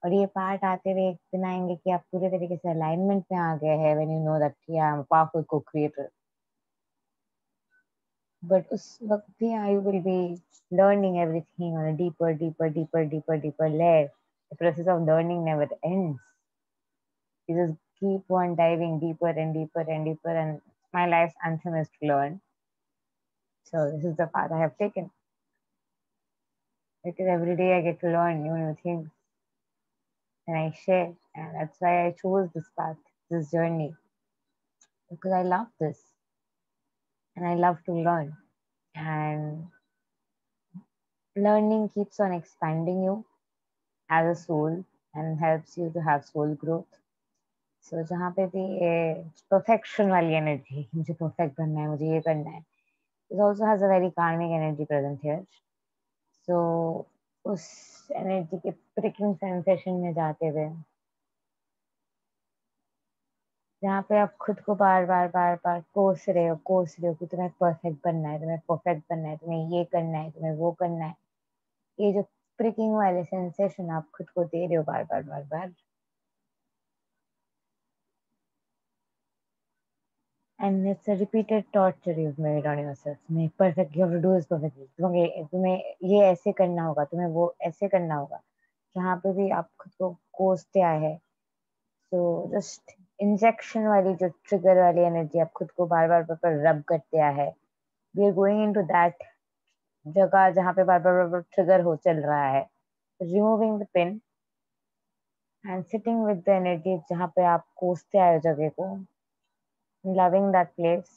और ये पार्ट आते हुए एक दिन आएंगे कि आप पूरे तरीके से अलाइनमेंट में आ गए हैं when you know that I am powerful को क्रिएटर. बट उस वक्त भी I will be learning everything on a deeper layer. The process of learning never ends. You just keep on diving deeper and deeper and deeper, and my life's anthem is to learn. So this is the path I have taken. Because every day I get to learn new things and I share. And that's why I chose this path, this journey. Because I love this. And I love to learn. And learning keeps on expanding you as a soul and helps you to have soul growth. So जहाँ पे भी perfection वाली energy, मुझे perfect बनना है, मुझे ये करना है, it also has a very karmic energy present here. So उस energy के pricking sensation में जाते हुए जहाँ पे आप खुद को बार बार कोस रहे हो कि तुम्हें परफेक्ट बनना है, तुम्हें परफेक्ट बनना है, तुम्हें ये करना है, तुम्हें वो करना है. ये जो प्रिकिंग वाले सेंसेशन आप खुद को दे रहे हो बार बार, and it's a repeated torture you've made on yourself. तुम्हें perfect, you have to do this perfectly. तुम्हें ये ऐसे करना होगा, तुम्हें वो ऐसे करना होगा. जहाँ पे भी आप खुद को कोसते आए हैं, so just इंजेक्शन वाली जो ट्रिगर वाली एनर्जी आप खुद को बार बार रब करते आए हैं. We are going into that जगह जहाँ पे बार ट्रिगर हो चल रहा है. Removing the pin and sitting with the energy जहाँ पे आप कोसते आए हो जगह को, loving that place.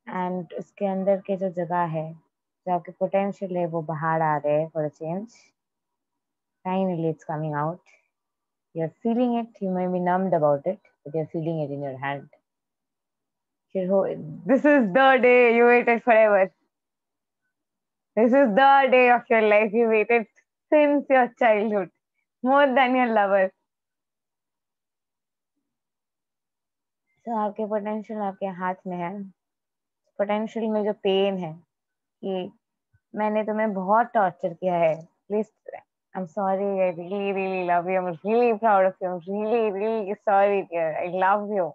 एंड उसके अंदर के जो जगह है, जो आपके पोटेंशियल है, वो बाहर आ रहे हैं for a change. Finally it's coming out. You're feeling it. You may be numbed about it, but you're feeling it in your hand. This is the day you waited forever. This is the day of your life you waited since your childhood, more than your lover. So आपके potential आपके हाथ में है. Potential में जो pain है कि मैंने तुम्हें बहुत टॉर्चर किया है. Please, I'm sorry. I really, really love you. I'm really proud of you. I'm really, really sorry, dear. I love you.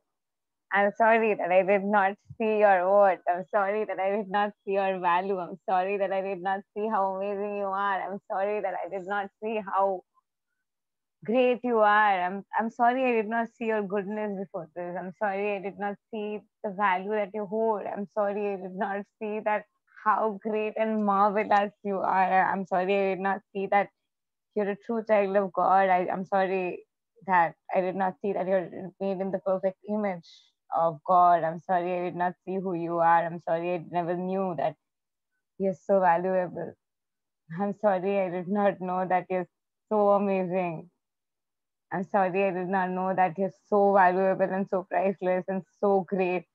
I'm sorry that I did not see your worth. I'm sorry that I did not see your value. I'm sorry that I did not see how amazing you are. I'm sorry that I did not see how great you are. I'm sorry I did not see your goodness before this. I'm sorry I did not see the value that you hold. I'm sorry I did not see that how great and marvelous you are. I'm sorry I did not see that you're a true child of God. I'm sorry that I did not see that you're made in the perfect image of God. I'm sorry I did not see who you are. I'm sorry I never knew that you're so valuable. I'm sorry I did not know that you're so amazing. I'm sorry I did not know that you're so valuable and so priceless and so great.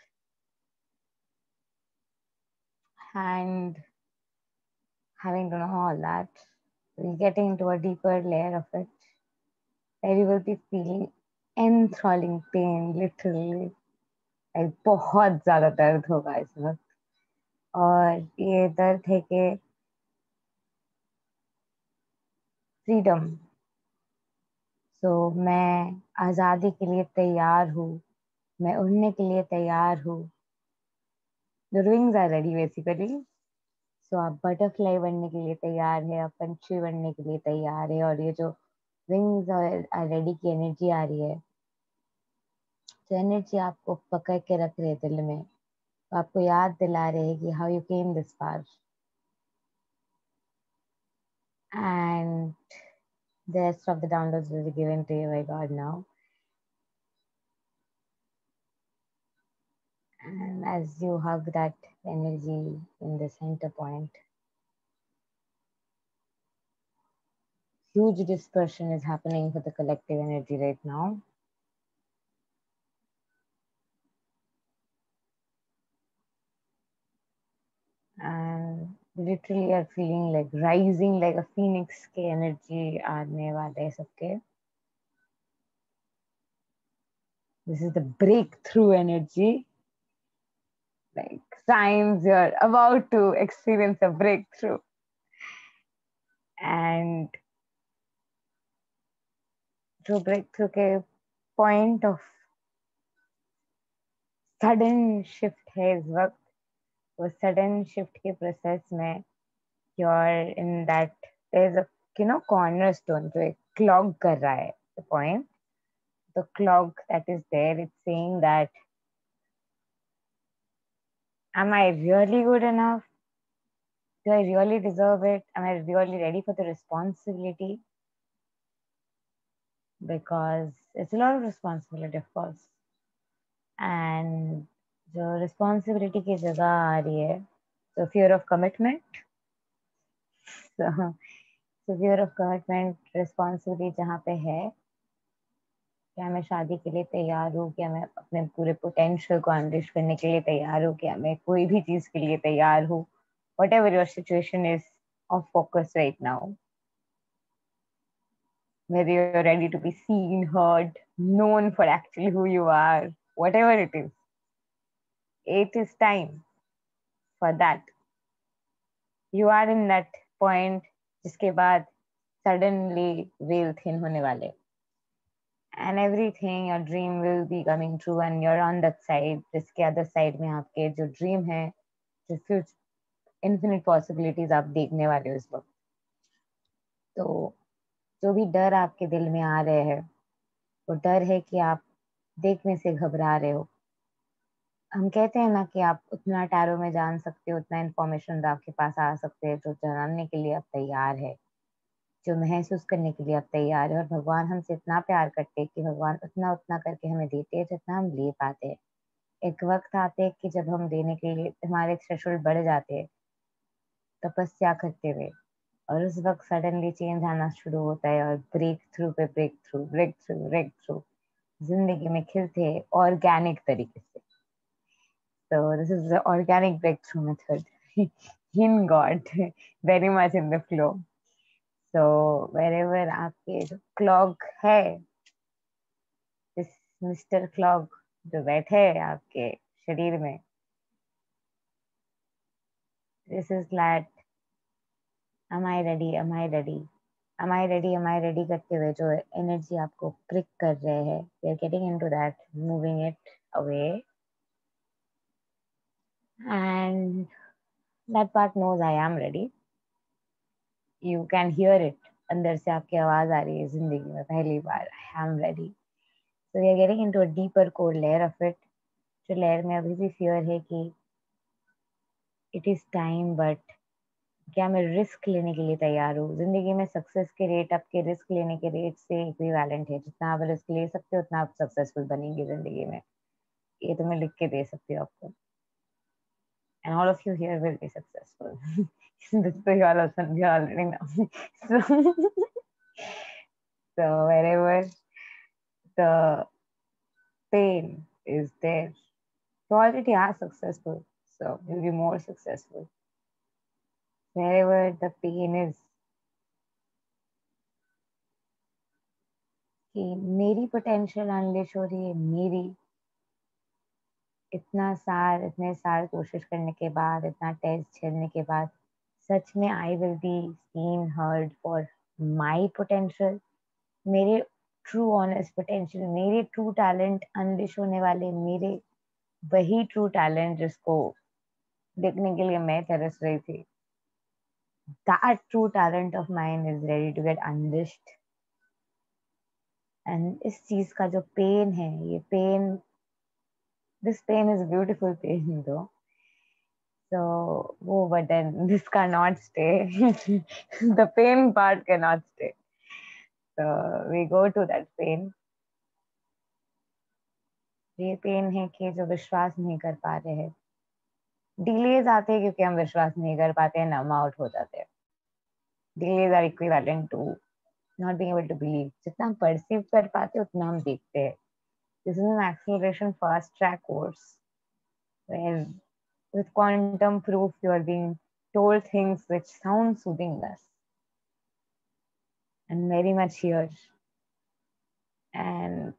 And having to know all that, getting into a deeper layer of it, where you will be feeling enthralling pain, literally. Like बहुत ज्यादा दर्द होगा इस वक्त. और ये दर्द है कि फ्रीडम. सो मैं आज़ादी के लिए तैयार हूँ. मैं उड़ने के लिए तैयार हूँ. The wings are ready basically. सो आप बटरफ्लाई बनने के लिए तैयार है. आप पंछी बनने के लिए तैयार है. और ये जो विंग्स और रेडी की एनर्जी आ रही है, तो एनर्जी आपको पकड़ के रख रहे दिल में. तो आपको याद दिला रहे हैं कि how you came this far. And the rest of the downloads will be given to you by God now. And as you hug that energy in the center point, huge dispersion is happening for the collective energy right now. And literally are feeling like rising like a phoenix के energy आने वाले सबके. This is the breakthrough energy. Like signs you're about to experience a breakthrough. And जो breakthrough के point of sudden shift है इस वक्त, वो sudden shift के process में you're in that there's a cornerstone जो एक clog कर रहा है the point. The clog that is there, it's saying that am I really good enough? Do I really deserve it? Am I really ready for the responsibility? Because it's a lot of responsibility, of course. And जो responsibility की जगह आ रही है, so fear of commitment. So fear of commitment, responsibility जहाँ पे है, क्या मैं शादी के लिए तैयार हूँ, क्या मैं अपने पूरे पोटेंशियल को अनलिश करने के लिए तैयार हूँ, क्या मैं कोई भी चीज के लिए तैयार हूँ. Whatever your situation is of focus right now, whether you're ready to be seen, heard, known for actually who you are, whatever it is time for that. You are in that point जिसके बाद suddenly veil thin होने वाले. And everything your dream will be coming true and you're on that side. जिसके other side में आपके जो dream है, जो infinite possibilities आप देखने वाले हो इस वक्त. तो जो भी डर आपके दिल में आ रहे हैं, वो डर है कि आप देखने से घबरा रहे हो. हम कहते हैं ना कि आप उतना टैरो में जान सकते हो, उतना इंफॉर्मेशन आपके पास आ सकते हैं, जो जानने के लिए आप तैयार है, जो महसूस करने के लिए आप तैयार है. और भगवान हमसे इतना प्यार करते हैं कि भगवान उतना उतना करके हमें देते हैं जितना हम ले पाते हैं. एक वक्त आते हैं कि जब हम देने के लिए हमारे थ्रेशोल्ड बढ़ जाते हैं तपस्या करते हुए, और उस वक्त सडनली चेंज आना शुरू होता है और ब्रेक थ्रू पे break through, break through, break through जिंदगी में खिलते हैं ऑर्गेनिक तरीके से. So this is the organic breakthrough method in God, very much in the flow. So wherever आपके जो क्लॉक है, इस मिस्टर क्लॉक जो बैठे हैं आपके शरीर में, this is that am I ready, am I ready, am I ready, am I ready करते हुए जो एनर्जी आपको प्रिक कर रहे हैं, we are getting into that, moving it away, and that part knows I am ready. You can hear it. अंदर से आपकी आवाज आ रही है जिंदगी में पहली बार, I am ready. So we are getting into a deeper core layer of it, जो लेयर में अभी भी फियर है कि इट इज टाइम, बट क्या मैं रिस्क लेने के लिए तैयार हूँ. जिंदगी में सक्सेस के रेट आपके रिस्क लेने के रेट से इक्विवेलेंट है. जितना आप रिस्क ले सकते हो उतना आप सक्सेसफुल बनेंगे जिंदगी में. ये तो मैं लिख के दे सकती हूँ आपको. And all of you here will be successful. This is you all already know. So wherever the pain is there, you already are successful. So you'll be more successful. Wherever the pain is, कि मेरी potential unleash हो रही है, मेरी इतने साल कोशिश करने के बाद, इतना टेस्ट झेलने के बाद, सच में I will be seen heard for my potential, मेरे ट्रू ऑनेस्ट पोटेंशियल, मेरे ट्रू टैलेंट अनलिश होने वाले, मेरे वही ट्रू टैलेंट जिसको देखने के लिए मैं तरस रही थी. That true talent of mine is ready to get unleashed. And इस चीज का जो पेन है, ये pen, this pain is beautiful pain though. So वो button, this cannot stay. The pain part cannot stay. So we go to that pain. ये pen है कि जो विश्वास नहीं कर पा रहे हैं. डिलेज आते हैं क्योंकि हम विश्वास नहीं कर पाते हैं, नम आउट हो जाते हैं. Delays are equivalent to not being able to believe. जितना हम परसीव कर पाते हैं उतना हम देखते हैं. This is an acceleration fast track course where with quantum proof you are being told things which sound soothingness and very much here. And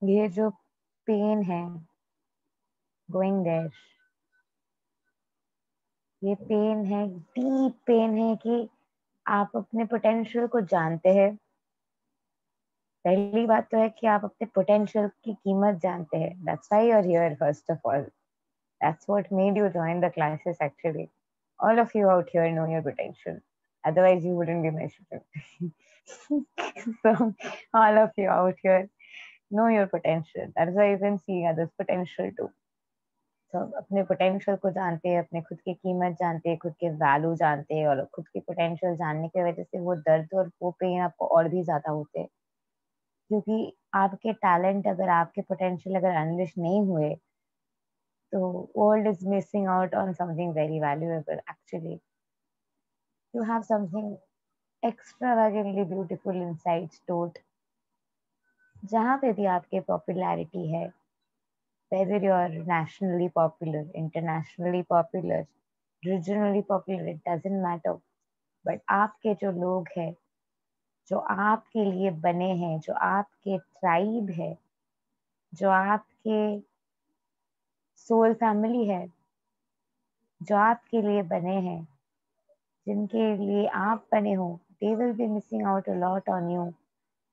ये जो पेन है going there, ये पेन है, डीप पेन है कि आप अपने पोटेंशियल को जानते हैं. पहली बात तो है कि आप अपने पोटेंशियल की कीमत जानते हैं. That's why you're here first of all. That's what made you join the classes actually. All of you out here know your potential. Otherwise, you wouldn't be my student. So, all of you out here know your potential. That's why you can see others' potential too. So, अपने potential को जानते हैं, अपने खुद की कीमत जानते हैं, खुद के value जानते हैं, और खुद की potential जानने की वजह से वो दर्द और वो पेन आपको और भी ज्यादा होते हैं. क्योंकि आपके टैलेंट अगर, आपके पोटेंशियल अगर अनलिश नहीं हुए, तो world is missing out on something very valuable actually. You have something extravagantly beautiful inside stored. जहाँ पे भी आपके popularity है, whether you are nationally popular, internationally popular, regionally popular, it doesn't matter. But आपके जो लोग हैं, जो आपके लिए बने हैं, जो आपके tribe है, जो आपके soul family है, जो आपके लिए बने हैं, जिनके लिए आप बने हो, they will be missing out a lot on you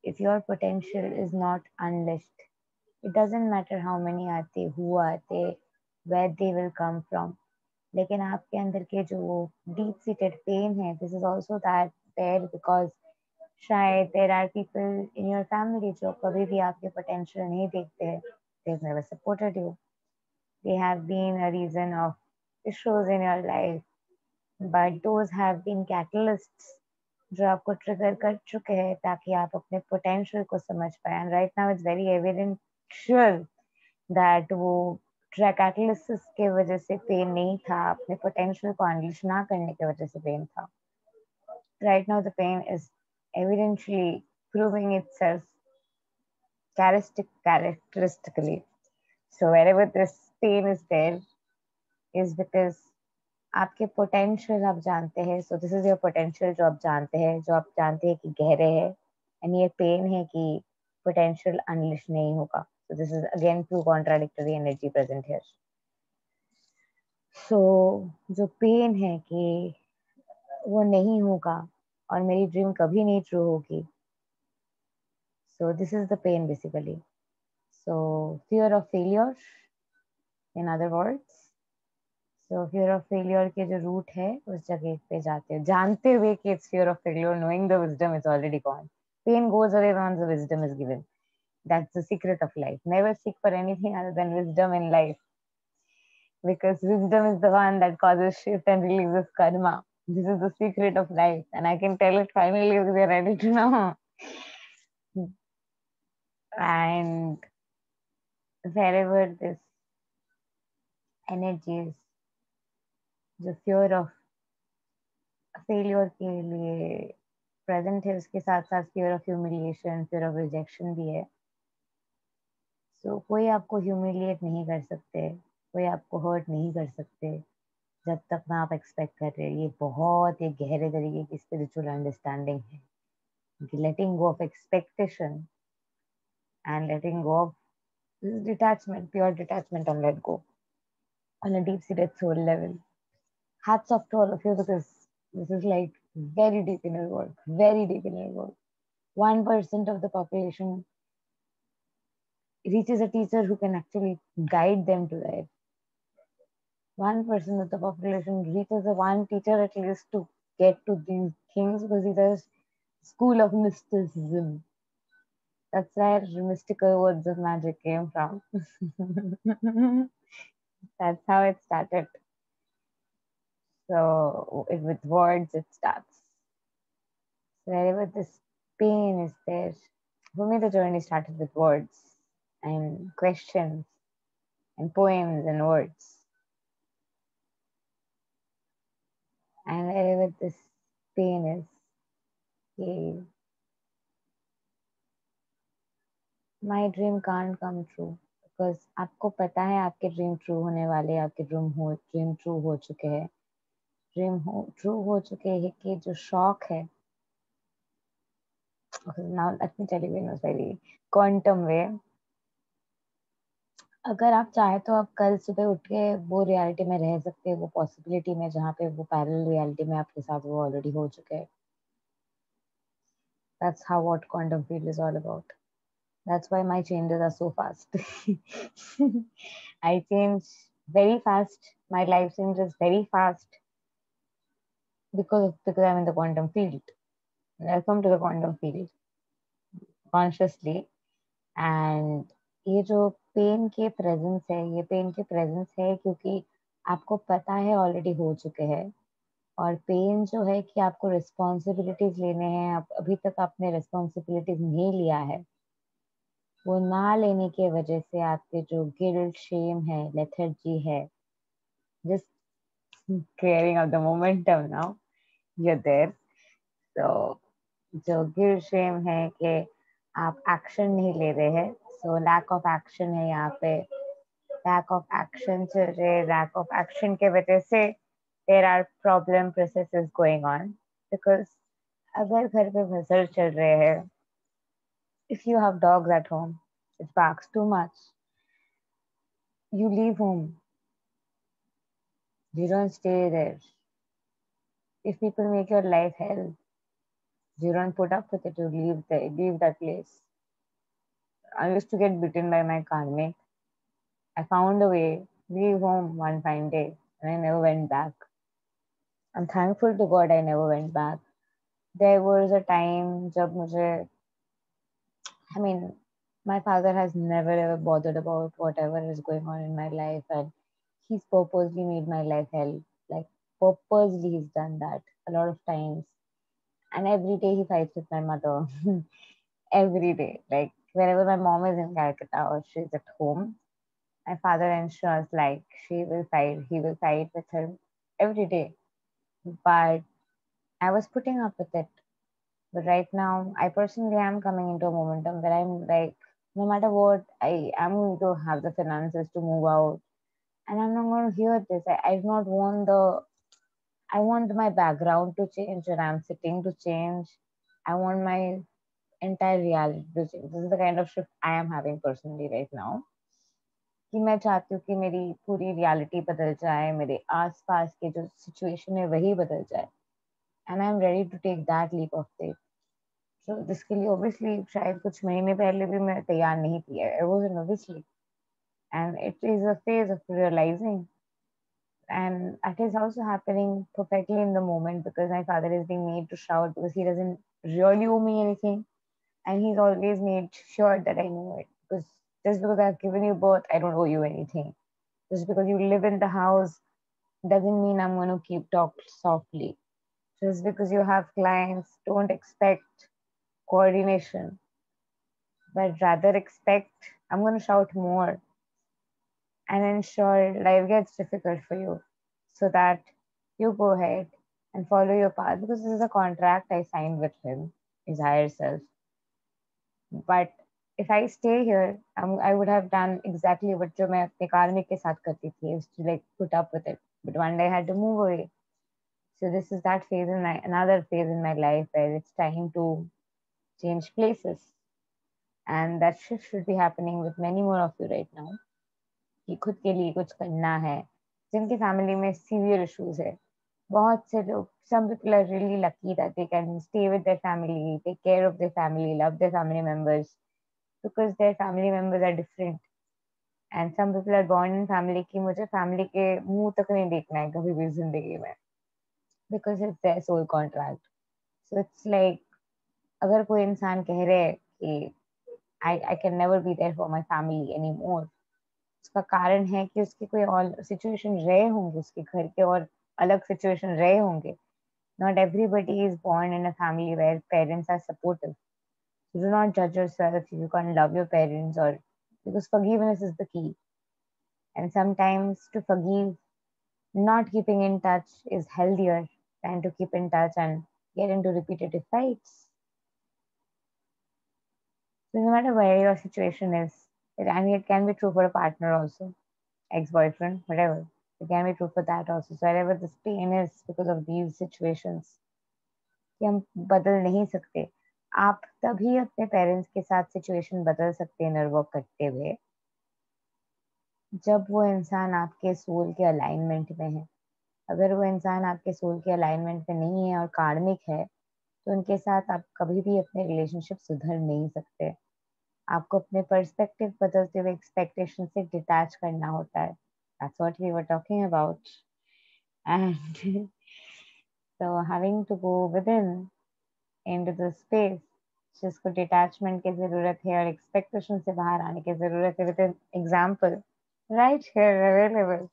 if your potential is not unleashed. It doesn't matter how many आते, who आते, where they will come from. लेकिन आपके अंदर के जो deep seated pain है, this is also that there because शायद there are people in your family जो कभी भी आपके potential नहीं देखते हैं. They've never supported you. They have been a reason of issues in your life, but those have been catalysts जो आपको ट्रिगर कर चुके हैं ताकि आप अपने पोटेंशियल को समझ पाए. And right now it's very evidential that वो कैटलिस्ट के वजह से पेन नहीं था, अपने पोटेंशियल को अनलीश ना करने की वजह से पेन था. right now the pain is evidently proving itself characteristically. So wherever this pain is there is because आपके पोटेंशियल आप जानते हैं. सो दिस इज योर पोटेंशियल जो आप जानते हैं, जो आप जानते हैं कि गहरे है. एंड ये पेन है कि पोटेंशियल अनलिश नहीं होगा. So this is again two contradictory energy present here. So जो पेन है कि वो नहीं होगा और मेरी ड्रीम कभी नहीं ट्रू होगी. So this is the pain basically. So fear of failure in other words. So fear of failure के जो रूट है उस जगह पे जाते हो जानते हुए कि it's fear of failure, knowing the wisdom is already gone. Pain goes away once the wisdom is given. That's the secret of life. Never seek for anything other than wisdom in life, because wisdom is the one that causes shift and releases karma. This is the secret of life, and I can tell it finally because you're ready to know. And wherever this energy is, the fear of failure के लिए present है, उसके साथ साथ fear of humiliation, fear of rejection भी है. सो कोई आपको ह्यूमिलिएट नहीं कर सकते, कोई आपको हर्ट नहीं कर सकते जब तक ना आप एक्सपेक्ट कर रहे हैं. ये बहुत एक गहरे तरीके की स्पिरिचुअल अंडरस्टैंडिंग है. Letting go of expectation and letting go of detachment, pure detachment on let go on a deep-seated soul level. Hats off to all of you because this is like very deep inner work, very deep inner work. 1% of the population reaches a teacher who can actually guide them to that. 1% of the population reaches a one teacher at least to get to these things, because it's a school of mysticism. That's where mystical words of magic came from. That's how it started. So with words it starts. So wherever this pain is there, for me the journey started with words and questions and poems and words. And wherever this pain is, my dream can't come true, because आपको पता है आपके dream true होने वाले, आपके dream true हो चुके हैं. ट्रू हो चुके हैं कि जो शौक है, now let me tell you in a very quantum way. अगर आप चाहे तो आप कल सुबह उठ के वो रियलिटी में रह सकते हैं, वो पॉसिबिलिटी में जहाँ पे वो पैरेलल रियलिटी में आपके साथ वो ऑलरेडी हो चुके हैं. That's how what quantum field is all about. That's why my changes are so fast. I change very fast. My life changes very fast because I'm in the quantum field. Welcome to the quantum field consciously. And ये जो pen के presence है, ये pen के presence है क्योंकि आपको पता है ऑलरेडी हो चुके हैं. और पेन जो है कि आपको रिस्पॉन्सिबिलिटीज लेने हैं, आप अभी तक आपने रिस्पॉन्सिबिलिटीज नहीं लिया है. वो ना लेने की वजह से आपके जो गिल्ट, शेम है, लेथर्जी है, just clearing out the momentum now, you're there. So जो गिल्ट, शेम है कि आप एक्शन नहीं ले रहे हैं, so lack of action है यहाँ पे. lack of action चल रहे, lack of action के वजह से there are problem processes going on. Because अगर घर पे भसड़ चल रहे हैं, if you have dogs at home, it barks too much, you leave home. You don't stay there. If people make your life hell, you don't put up with it, you leave that place. I used to get bitten by my karmic. I found a way, leave home one fine day, and I never went back. I'm thankful to God I never went back. There was a time जब मुझे, I mean, my father has never ever bothered about whatever is going on in my life, and he's purposely made my life hell. Like, purposely he's done that a lot of times. And every day he fights with my mother. Every day. Like, wherever my mom is in Calcutta or she's at home, my father ensures he will fight with her every day. But I was putting up with it. But right now, I personally am coming into a momentum where I'm like, no matter what, I am going to have the finances to move out. And I'm not going to hear this. I do not want I want my background to change where I'm sitting to change. I want my entire reality to change. This is the kind of shift I am having personally right now. कि मैं चाहती हूँ कि मेरी पूरी reality बदल जाए, मेरे आसपास के जो सिचुएशन है वही बदल जाए. And I am ready to take that leap of faith. So जिसके लिए ऑब्वियसली शायद कुछ महीने पहले भी मैं तैयार नहीं थी. I wasn't obviously. And it is a phase of realising. And it is also happening perfectly in the moment because my father is being made to shout because he doesn't really owe me anything, and he's always made sure that I know it. Because just because I've given you birth, I don't owe you anything. Just because you live in the house doesn't mean I'm going to keep talk softly. Just because you have clients, don't expect coordination, but rather expect I'm going to shout more and ensure life gets difficult for you so that you go ahead and follow your path because this is a contract I signed with him, his higher self. But if I stay here, I would have done exactly what जो मैं अपने कार्मिक के साथ करती थी, is to like put up with it. But one day I had to move away. So this is that phase in my another phase in my life where it's time to change places, and that shift should be happening with many more of you right now. कि खुद के लिए कुछ करना है, जिनकी family में severe issues है. बहुत से लोग, some people are really lucky that they can stay with their family, take care of their family, love their family members because their family members are different. And some people are born in family कि मुझे family के मुंह तक नहीं देखना है कभी भी जिंदगी में because it's their soul contract. So it's like अगर कोई इंसान कह रहे है कि I can never be there for my family anymore, उसका कारण है कि उसके कोई और सिचुएशन रहे होंगे, उसके घर के और अलग सिचुएशन रहे होंगे. Not everybody is born in a family where parents are supportive. So do not judge yourself if you can't love your parents, or because forgiveness is the key. And sometimes to forgive, not keeping in touch is healthier than to keep in touch and get into repetitive fights. So no matter where your situation is, it can be true for a partner also, ex-boyfriend, whatever. It can be true for that also. So wherever this pain is because of these situations, कि हम बदल नहीं सकते. आप तभी अपने parents के साथ सिचुएशन बदल सकते हैं इनर वर्क करते हुए जब वो इंसान आपके सोल के अलाइनमेंट में है. अगर वो इंसान आपके सोल के अलाइनमेंट में नहीं है और कार्मिक है तो उनके साथ आप कभी भी अपने रिलेशनशिप सुधर नहीं सकते. आपको अपने पर्सपेक्टिव बदलते हुए एक्सपेक्टेशन से डिटैच करना होता है. That's what we were talking about. And so having to go within into the space जिसको डिटैचमेंट की जरूरत है और एक्सपेक्टेशन से बाहर आने की जरूरत है. With an example right here available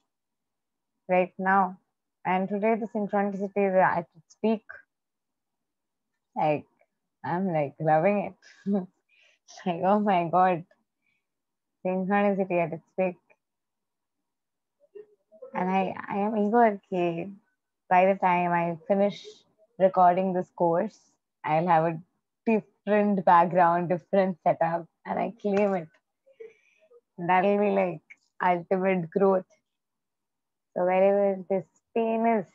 right now. And today the synchronicity that I could speak, like I'm like loving it. Like oh my god, synchronicity at its peak. And I am eager that by the time I finish recording this course, I'll have a different background, different setup, and I claim it. That'll be like ultimate growth. So wherever this pain is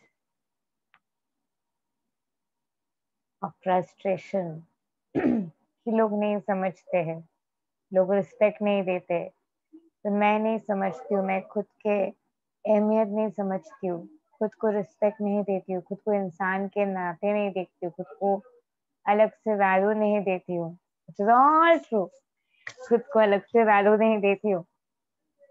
of frustration कि लोग नहीं समझते हैं, लोग respect नहीं देते, तो मैं नहीं समझती हूँ, मैं खुद के अहमियत नहीं समझती हूँ, खुद को रिस्पेक्ट नहीं देती हूँ, खुद को इंसान के नाते नहीं देखती हूँ, खुद को अलग से वैल्यू नहीं देती हूँ. Which is all true. खुद को अलग से वैल्यू नहीं देती हूँ,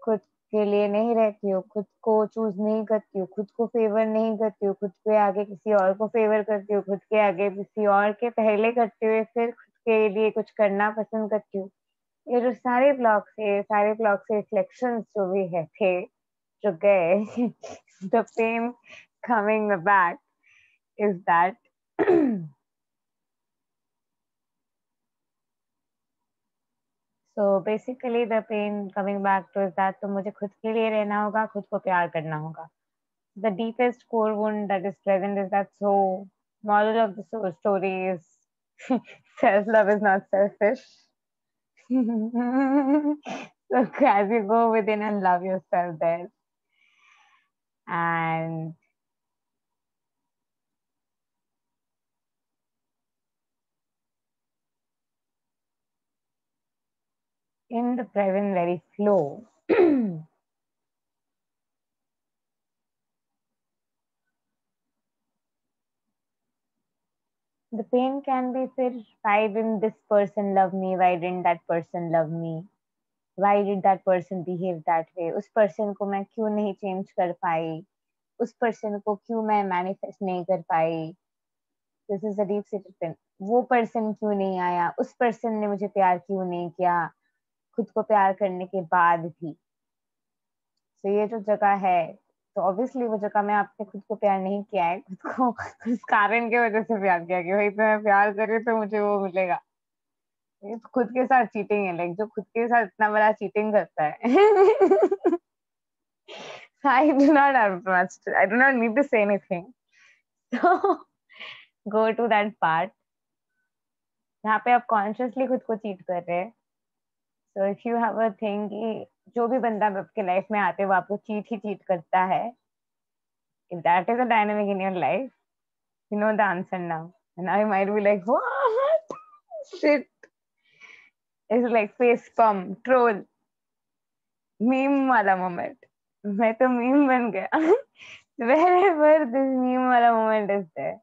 खुद के लिए नहीं रहती हूँ, खुद को चूज नहीं करती हूँ, खुद को फेवर नहीं करती हूँ, खुद के आगे किसी और को फेवर करती हूँ, खुद के आगे किसी और के पहले करते हुए फिर खुद के लिए कुछ करना पसंद करती हूँ. ये जो सारे ब्लॉग्स है, सारे ब्लॉग से रिफ्लेक्शंस जो भी है थे जो गए the pain coming back is that so basically the pain coming back to is that तो मुझे खुद के लिए रहना होगा, खुद को प्यार करना होगा. The deepest core wound that is present is that so Moral of the story is self-love is not selfish. So as you go within and love yourself there, and in the present very flow, the pain can be फिर why didn't this person love me, why didn't that person love me, why did that person behave that way, उस person को मैं क्यों नहीं change कर पाई, उस person को क्यों मैं manifest नहीं कर पाई, this is a deep seated pain, वो person क्यों नहीं आया, उस person ने मुझे प्यार क्यों नहीं किया, खुद को प्यार करने के बाद भी। तो ये जो जगह है, तो ऑब्वियसली वो जगह में आपने खुद को प्यार नहीं किया है, खुद को उस कारण की वजह से प्यार किया कि भाई तो मैं प्यार करी तो मुझे वो मिलेगा। ये तो खुद के साथ चीटिंग है, लाइक जो खुद के साथ इतना बड़ा चीटिंग करता है। I do not have much. I do not need to say anything. So go to that part जहाँ पे आप कॉन्शियसली खुद को चीट कर रहे हैं। So if you have a thing कि जो भी बंदा आपके लाइफ में आते हैं वो आपको चीट ही चीट करता है, if that is a dynamic in your life, you know the answer now. And now you might be like, what? Shit. It's like face palm, troll, meme वाला moment. मैं तो meme बन गया. Wherever this meme वाला moment is there.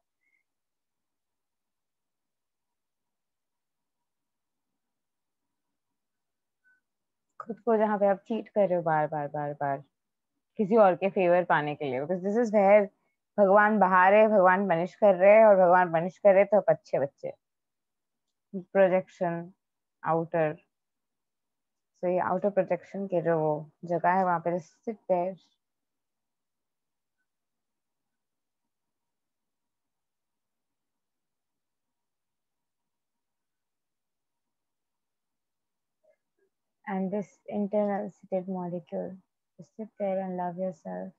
खुद को जहाँ पे आप चीट कर रहे हो बार बार बार बार किसी और के फेवर पाने के लिए, बिकॉज दिस इज वेयर भगवान बाहर है, भगवान पनिश कर रहे हैं, और भगवान पनिश कर रहे तो अच्छे बच्चे, प्रोजेक्शन, आउटर। सो ये आउटर प्रोजेक्शन के जो वो जगह है वहां पे sit there, and this internal seated molecule, just sit there and love yourself.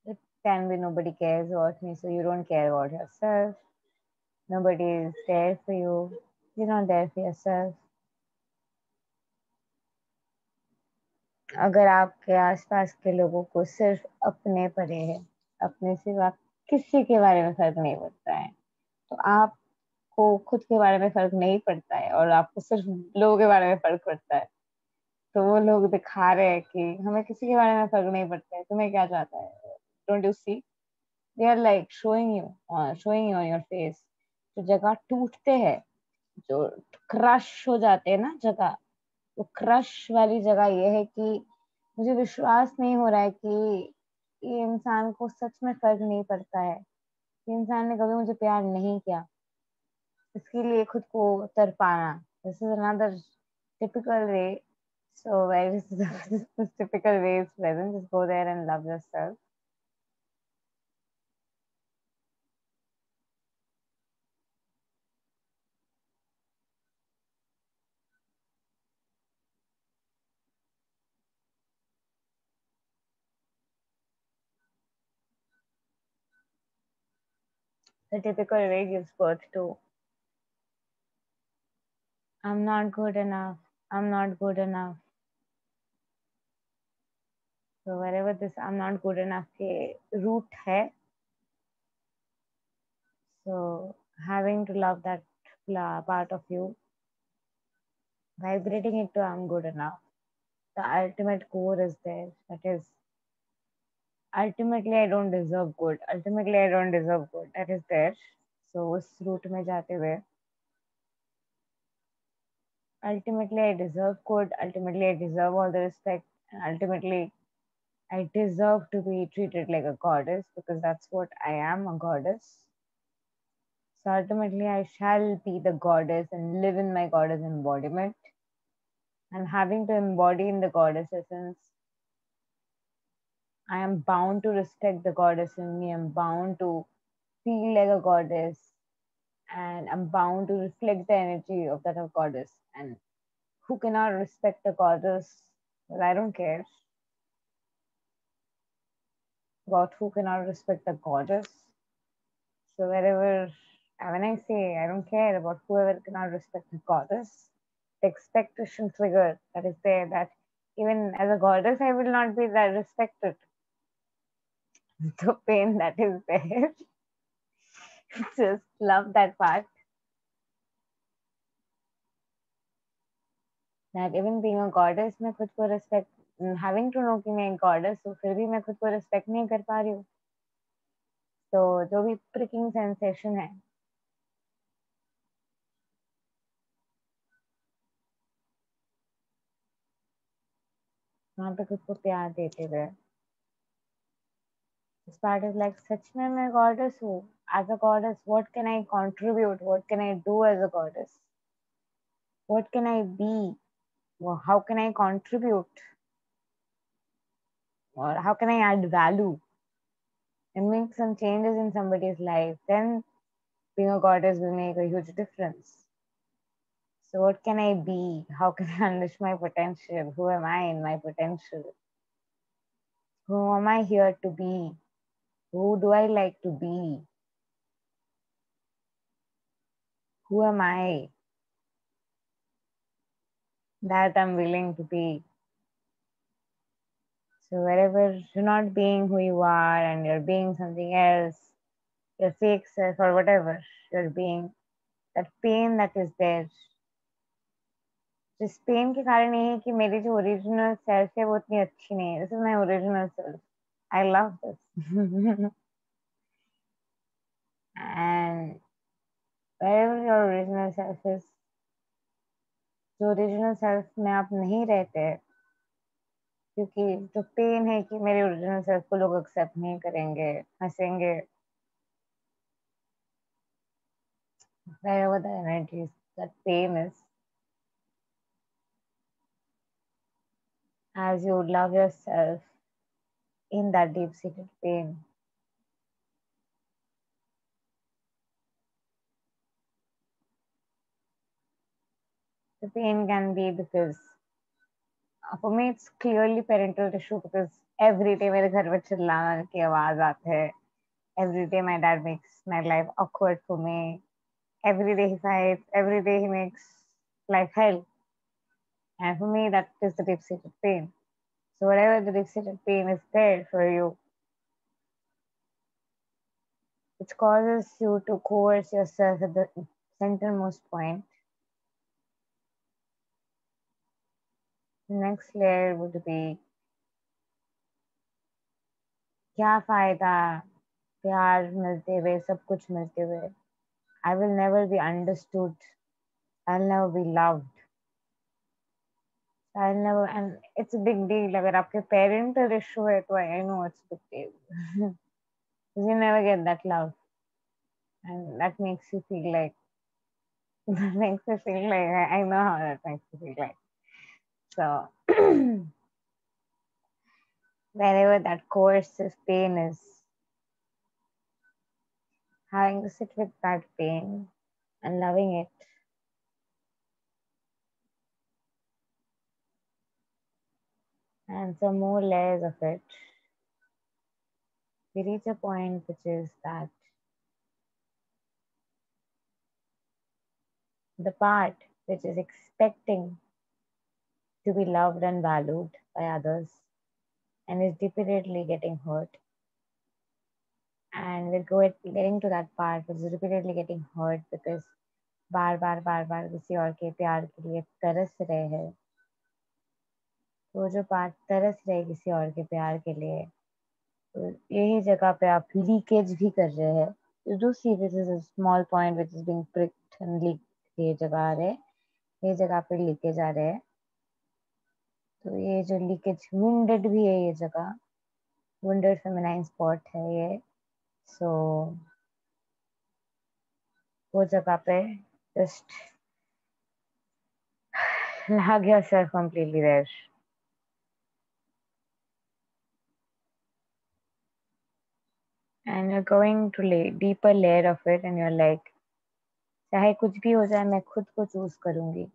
It can be nobody cares about me, so you don't care about yourself. Nobody is there for you. You're not there for yourself. अगर आपके आसपास के लोगों को सिर्फ अपने परे है, अपने सिवा किसी के बारे में फर्क नहीं पड़ता है, तो आपको खुद के बारे में फर्क नहीं पड़ता है और आपको सिर्फ लोगों के बारे में फर्क पड़ता है, तो वो लोग दिखा रहे हैं कि हमें किसी के बारे में फर्क नहीं पड़ता है, तुम्हें क्या चाहता है, don't you see, they are like showing you on your face. जो जगह टूटते हैं, जो क्रश हो जाते हैं ना जगह, वो क्रश वाली जगह ये है कि मुझे विश्वास नहीं हो रहा है कि ये इंसान को सच में फर्क नहीं पड़ता है, ये इंसान ने कभी मुझे प्यार नहीं किया, इसके लिए खुद को तरपाना। This is another typical way. So where is this typical way is present, just go there and love yourself. The typical way gives birth to I'm not good enough, I'm not good enough. So wherever this I'm not good enough के root है, so having to love that part of you, vibrating it to I'm good enough. The ultimate core is there. That is ultimately I don't deserve good. Ultimately I don't deserve good. That is there. So उस root में जाते हुए ultimately I deserve good. Ultimately I deserve all the respect. And ultimately I deserve to be treated like a goddess because that's what I am, a goddess. So ultimately I shall be the goddess and live in my goddess embodiment. And having to embody in the goddess essence, I am bound to respect the goddess in me. I'm bound to feel like a goddess, and I'm bound to reflect the energy of that of goddess. And who cannot respect a goddess? Well, I don't care about who cannot respect a goddess. So wherever, when I say I don't care about whoever cannot respect a goddess, the expectation trigger that is there, that even as a goddess I will not be that respected. The pain that is there. Just love that part. That even being a goddess, मैं खुद को respect, having to know कि मैं एक goddess हूँ, फिर भी मैं खुद को respect नहीं कर पा रही हूँ. तो जो भी pricking sensation है, वहाँ पे खुद को प्यार देते हुए, this part is like, सच में मैं goddess हूँ. As a goddess, what can I contribute? What can I do as a goddess? What can I be? Well, how can I contribute? Or how can I add value and make some changes in somebody's life? Then being a goddess will make a huge difference. So what can I be? How can I unleash my potential? Who am I in my potential? Who am I here to be? Who do I like to be? Who am I that I'm willing to be? So wherever you're not being who you are and you're being something else, your fake self or whatever you're being, that pain that is there, जिस pen के कारण ये है कि मेरी जो original self है वो उतनी अच्छी नहीं है. This is my original self. I love this. And wherever your original self is, जो ओरिजिनल सेल्फ में आप नहीं रहते, क्योंकि जो पेन है कि मेरे ओरिजिनल सेल्फ को लोग एक्सेप्ट नहीं करेंगे, हंसेंगे, wherever the energy is, that pain is, as you love yourself in that deep-seated pain, the pain can be because for me it's clearly parental issue, because every day मेरे घर में चिल्लाने की आवाज आते है. Every day my dad makes my life awkward for me. Every day he fights. Every day he makes life hell. And for me, that is the deep-seated pain. So whatever the deep-seated pain is there for you, which causes you to coerce yourself at the centermost point, the next layer would be, क्या फायदा प्यार मिलते हुए, सब कुछ मिलते हुए. I will never be understood. I'll never be loved. I'll never, and it's a big deal. अगर आपके parental issue है तो I know it's a big deal. Because you never get that love, and that makes you feel like, that makes you feel like, I know how that makes you feel like. So wherever that coercive pain is, having to sit with that pain and loving it, and some more layers of it, we reach a point which is that the part which is expecting to be loved and valued by others and is repeatedly getting hurt. And getting to that part which is repeatedly getting hurt because बार बार बार बार किसी और के प्यार के लिए तरस रहे हैं. तो जो पार्ट तरस रहे किसी और के प्यार के लिए, तो यही जगह पे आप लीकेज भी कर रहे हैं. You do see this is a small point which is being pricked and leaked. ये जगह आ रहे, ये जगह पे लीकेज आ रहे हैं. तो ये जो लीकेज wounded भी है, ये जगह wounded feminine spot है ये. So वो जगह पे just hug yourself completely there. And you're going to lay deeper layer of it, and you're like, चाहे कुछ भी हो जाए मैं खुद को चूज करूंगी.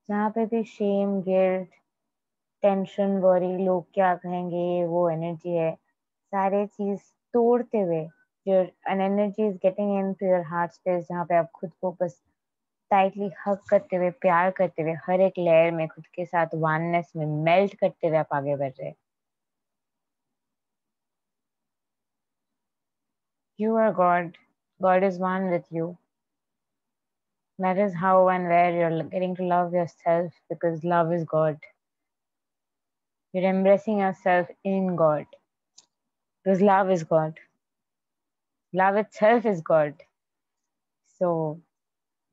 जहाँ पे भी शेम, गिल्ट, टेंशन, वरी, लोग क्या कहेंगे, वो एनर्जी है, सारे चीज तोड़ते हुए your an energy is getting into your heart space, जहाँ पे आप खुद को बस टाइटली हग करते हुए, प्यार करते हुए, हर एक लेयर में खुद के साथ वननेस में मेल्ट करते हुए आप आगे बढ़ रहे हैं. You are God. God is one with you. That is how and where you're getting to love yourself, because love is God. You're embracing yourself in God, because love is God. Love itself is God. So,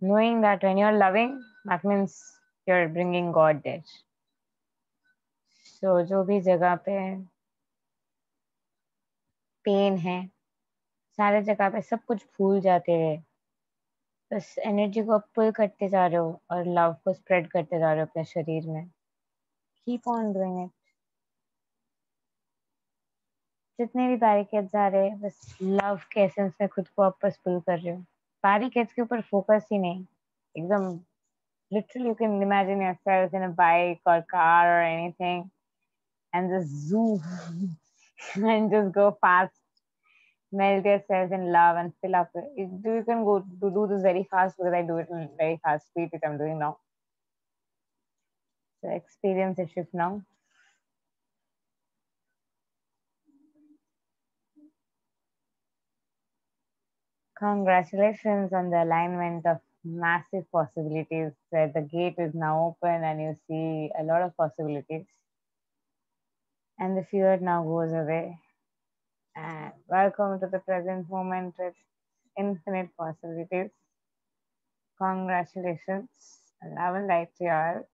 knowing that when you're loving, that means you're bringing God there. So, जो भी जगह पे pen है, सारे जगह पे सब कुछ भूल जाते रहे, बस एनर्जी को पुल करते जा रहे हो और लव को स्प्रेड करते जा रहे हो अपने शरीर में. Keep on doing it. जितने भी बैरिकेड्स आ रहे हैं, बस लव के एसेंस में खुद को वापस पुल कर रहे हो. बैरिकेड्स के ऊपर फोकस ही नहीं, एकदम literally you can imagine yourself in a bike or car or anything and just zoom and just go fast, melt yourself in love and fill up. You can go to do this very fast, because I do it in very fast speed, which I'm doing now. So experience the shift now. Congratulations on the alignment of massive possibilities, where the gate is now open and you see a lot of possibilities. And the fear now goes away. And welcome to the present moment with infinite possibilities. Congratulations. Love and light to you all.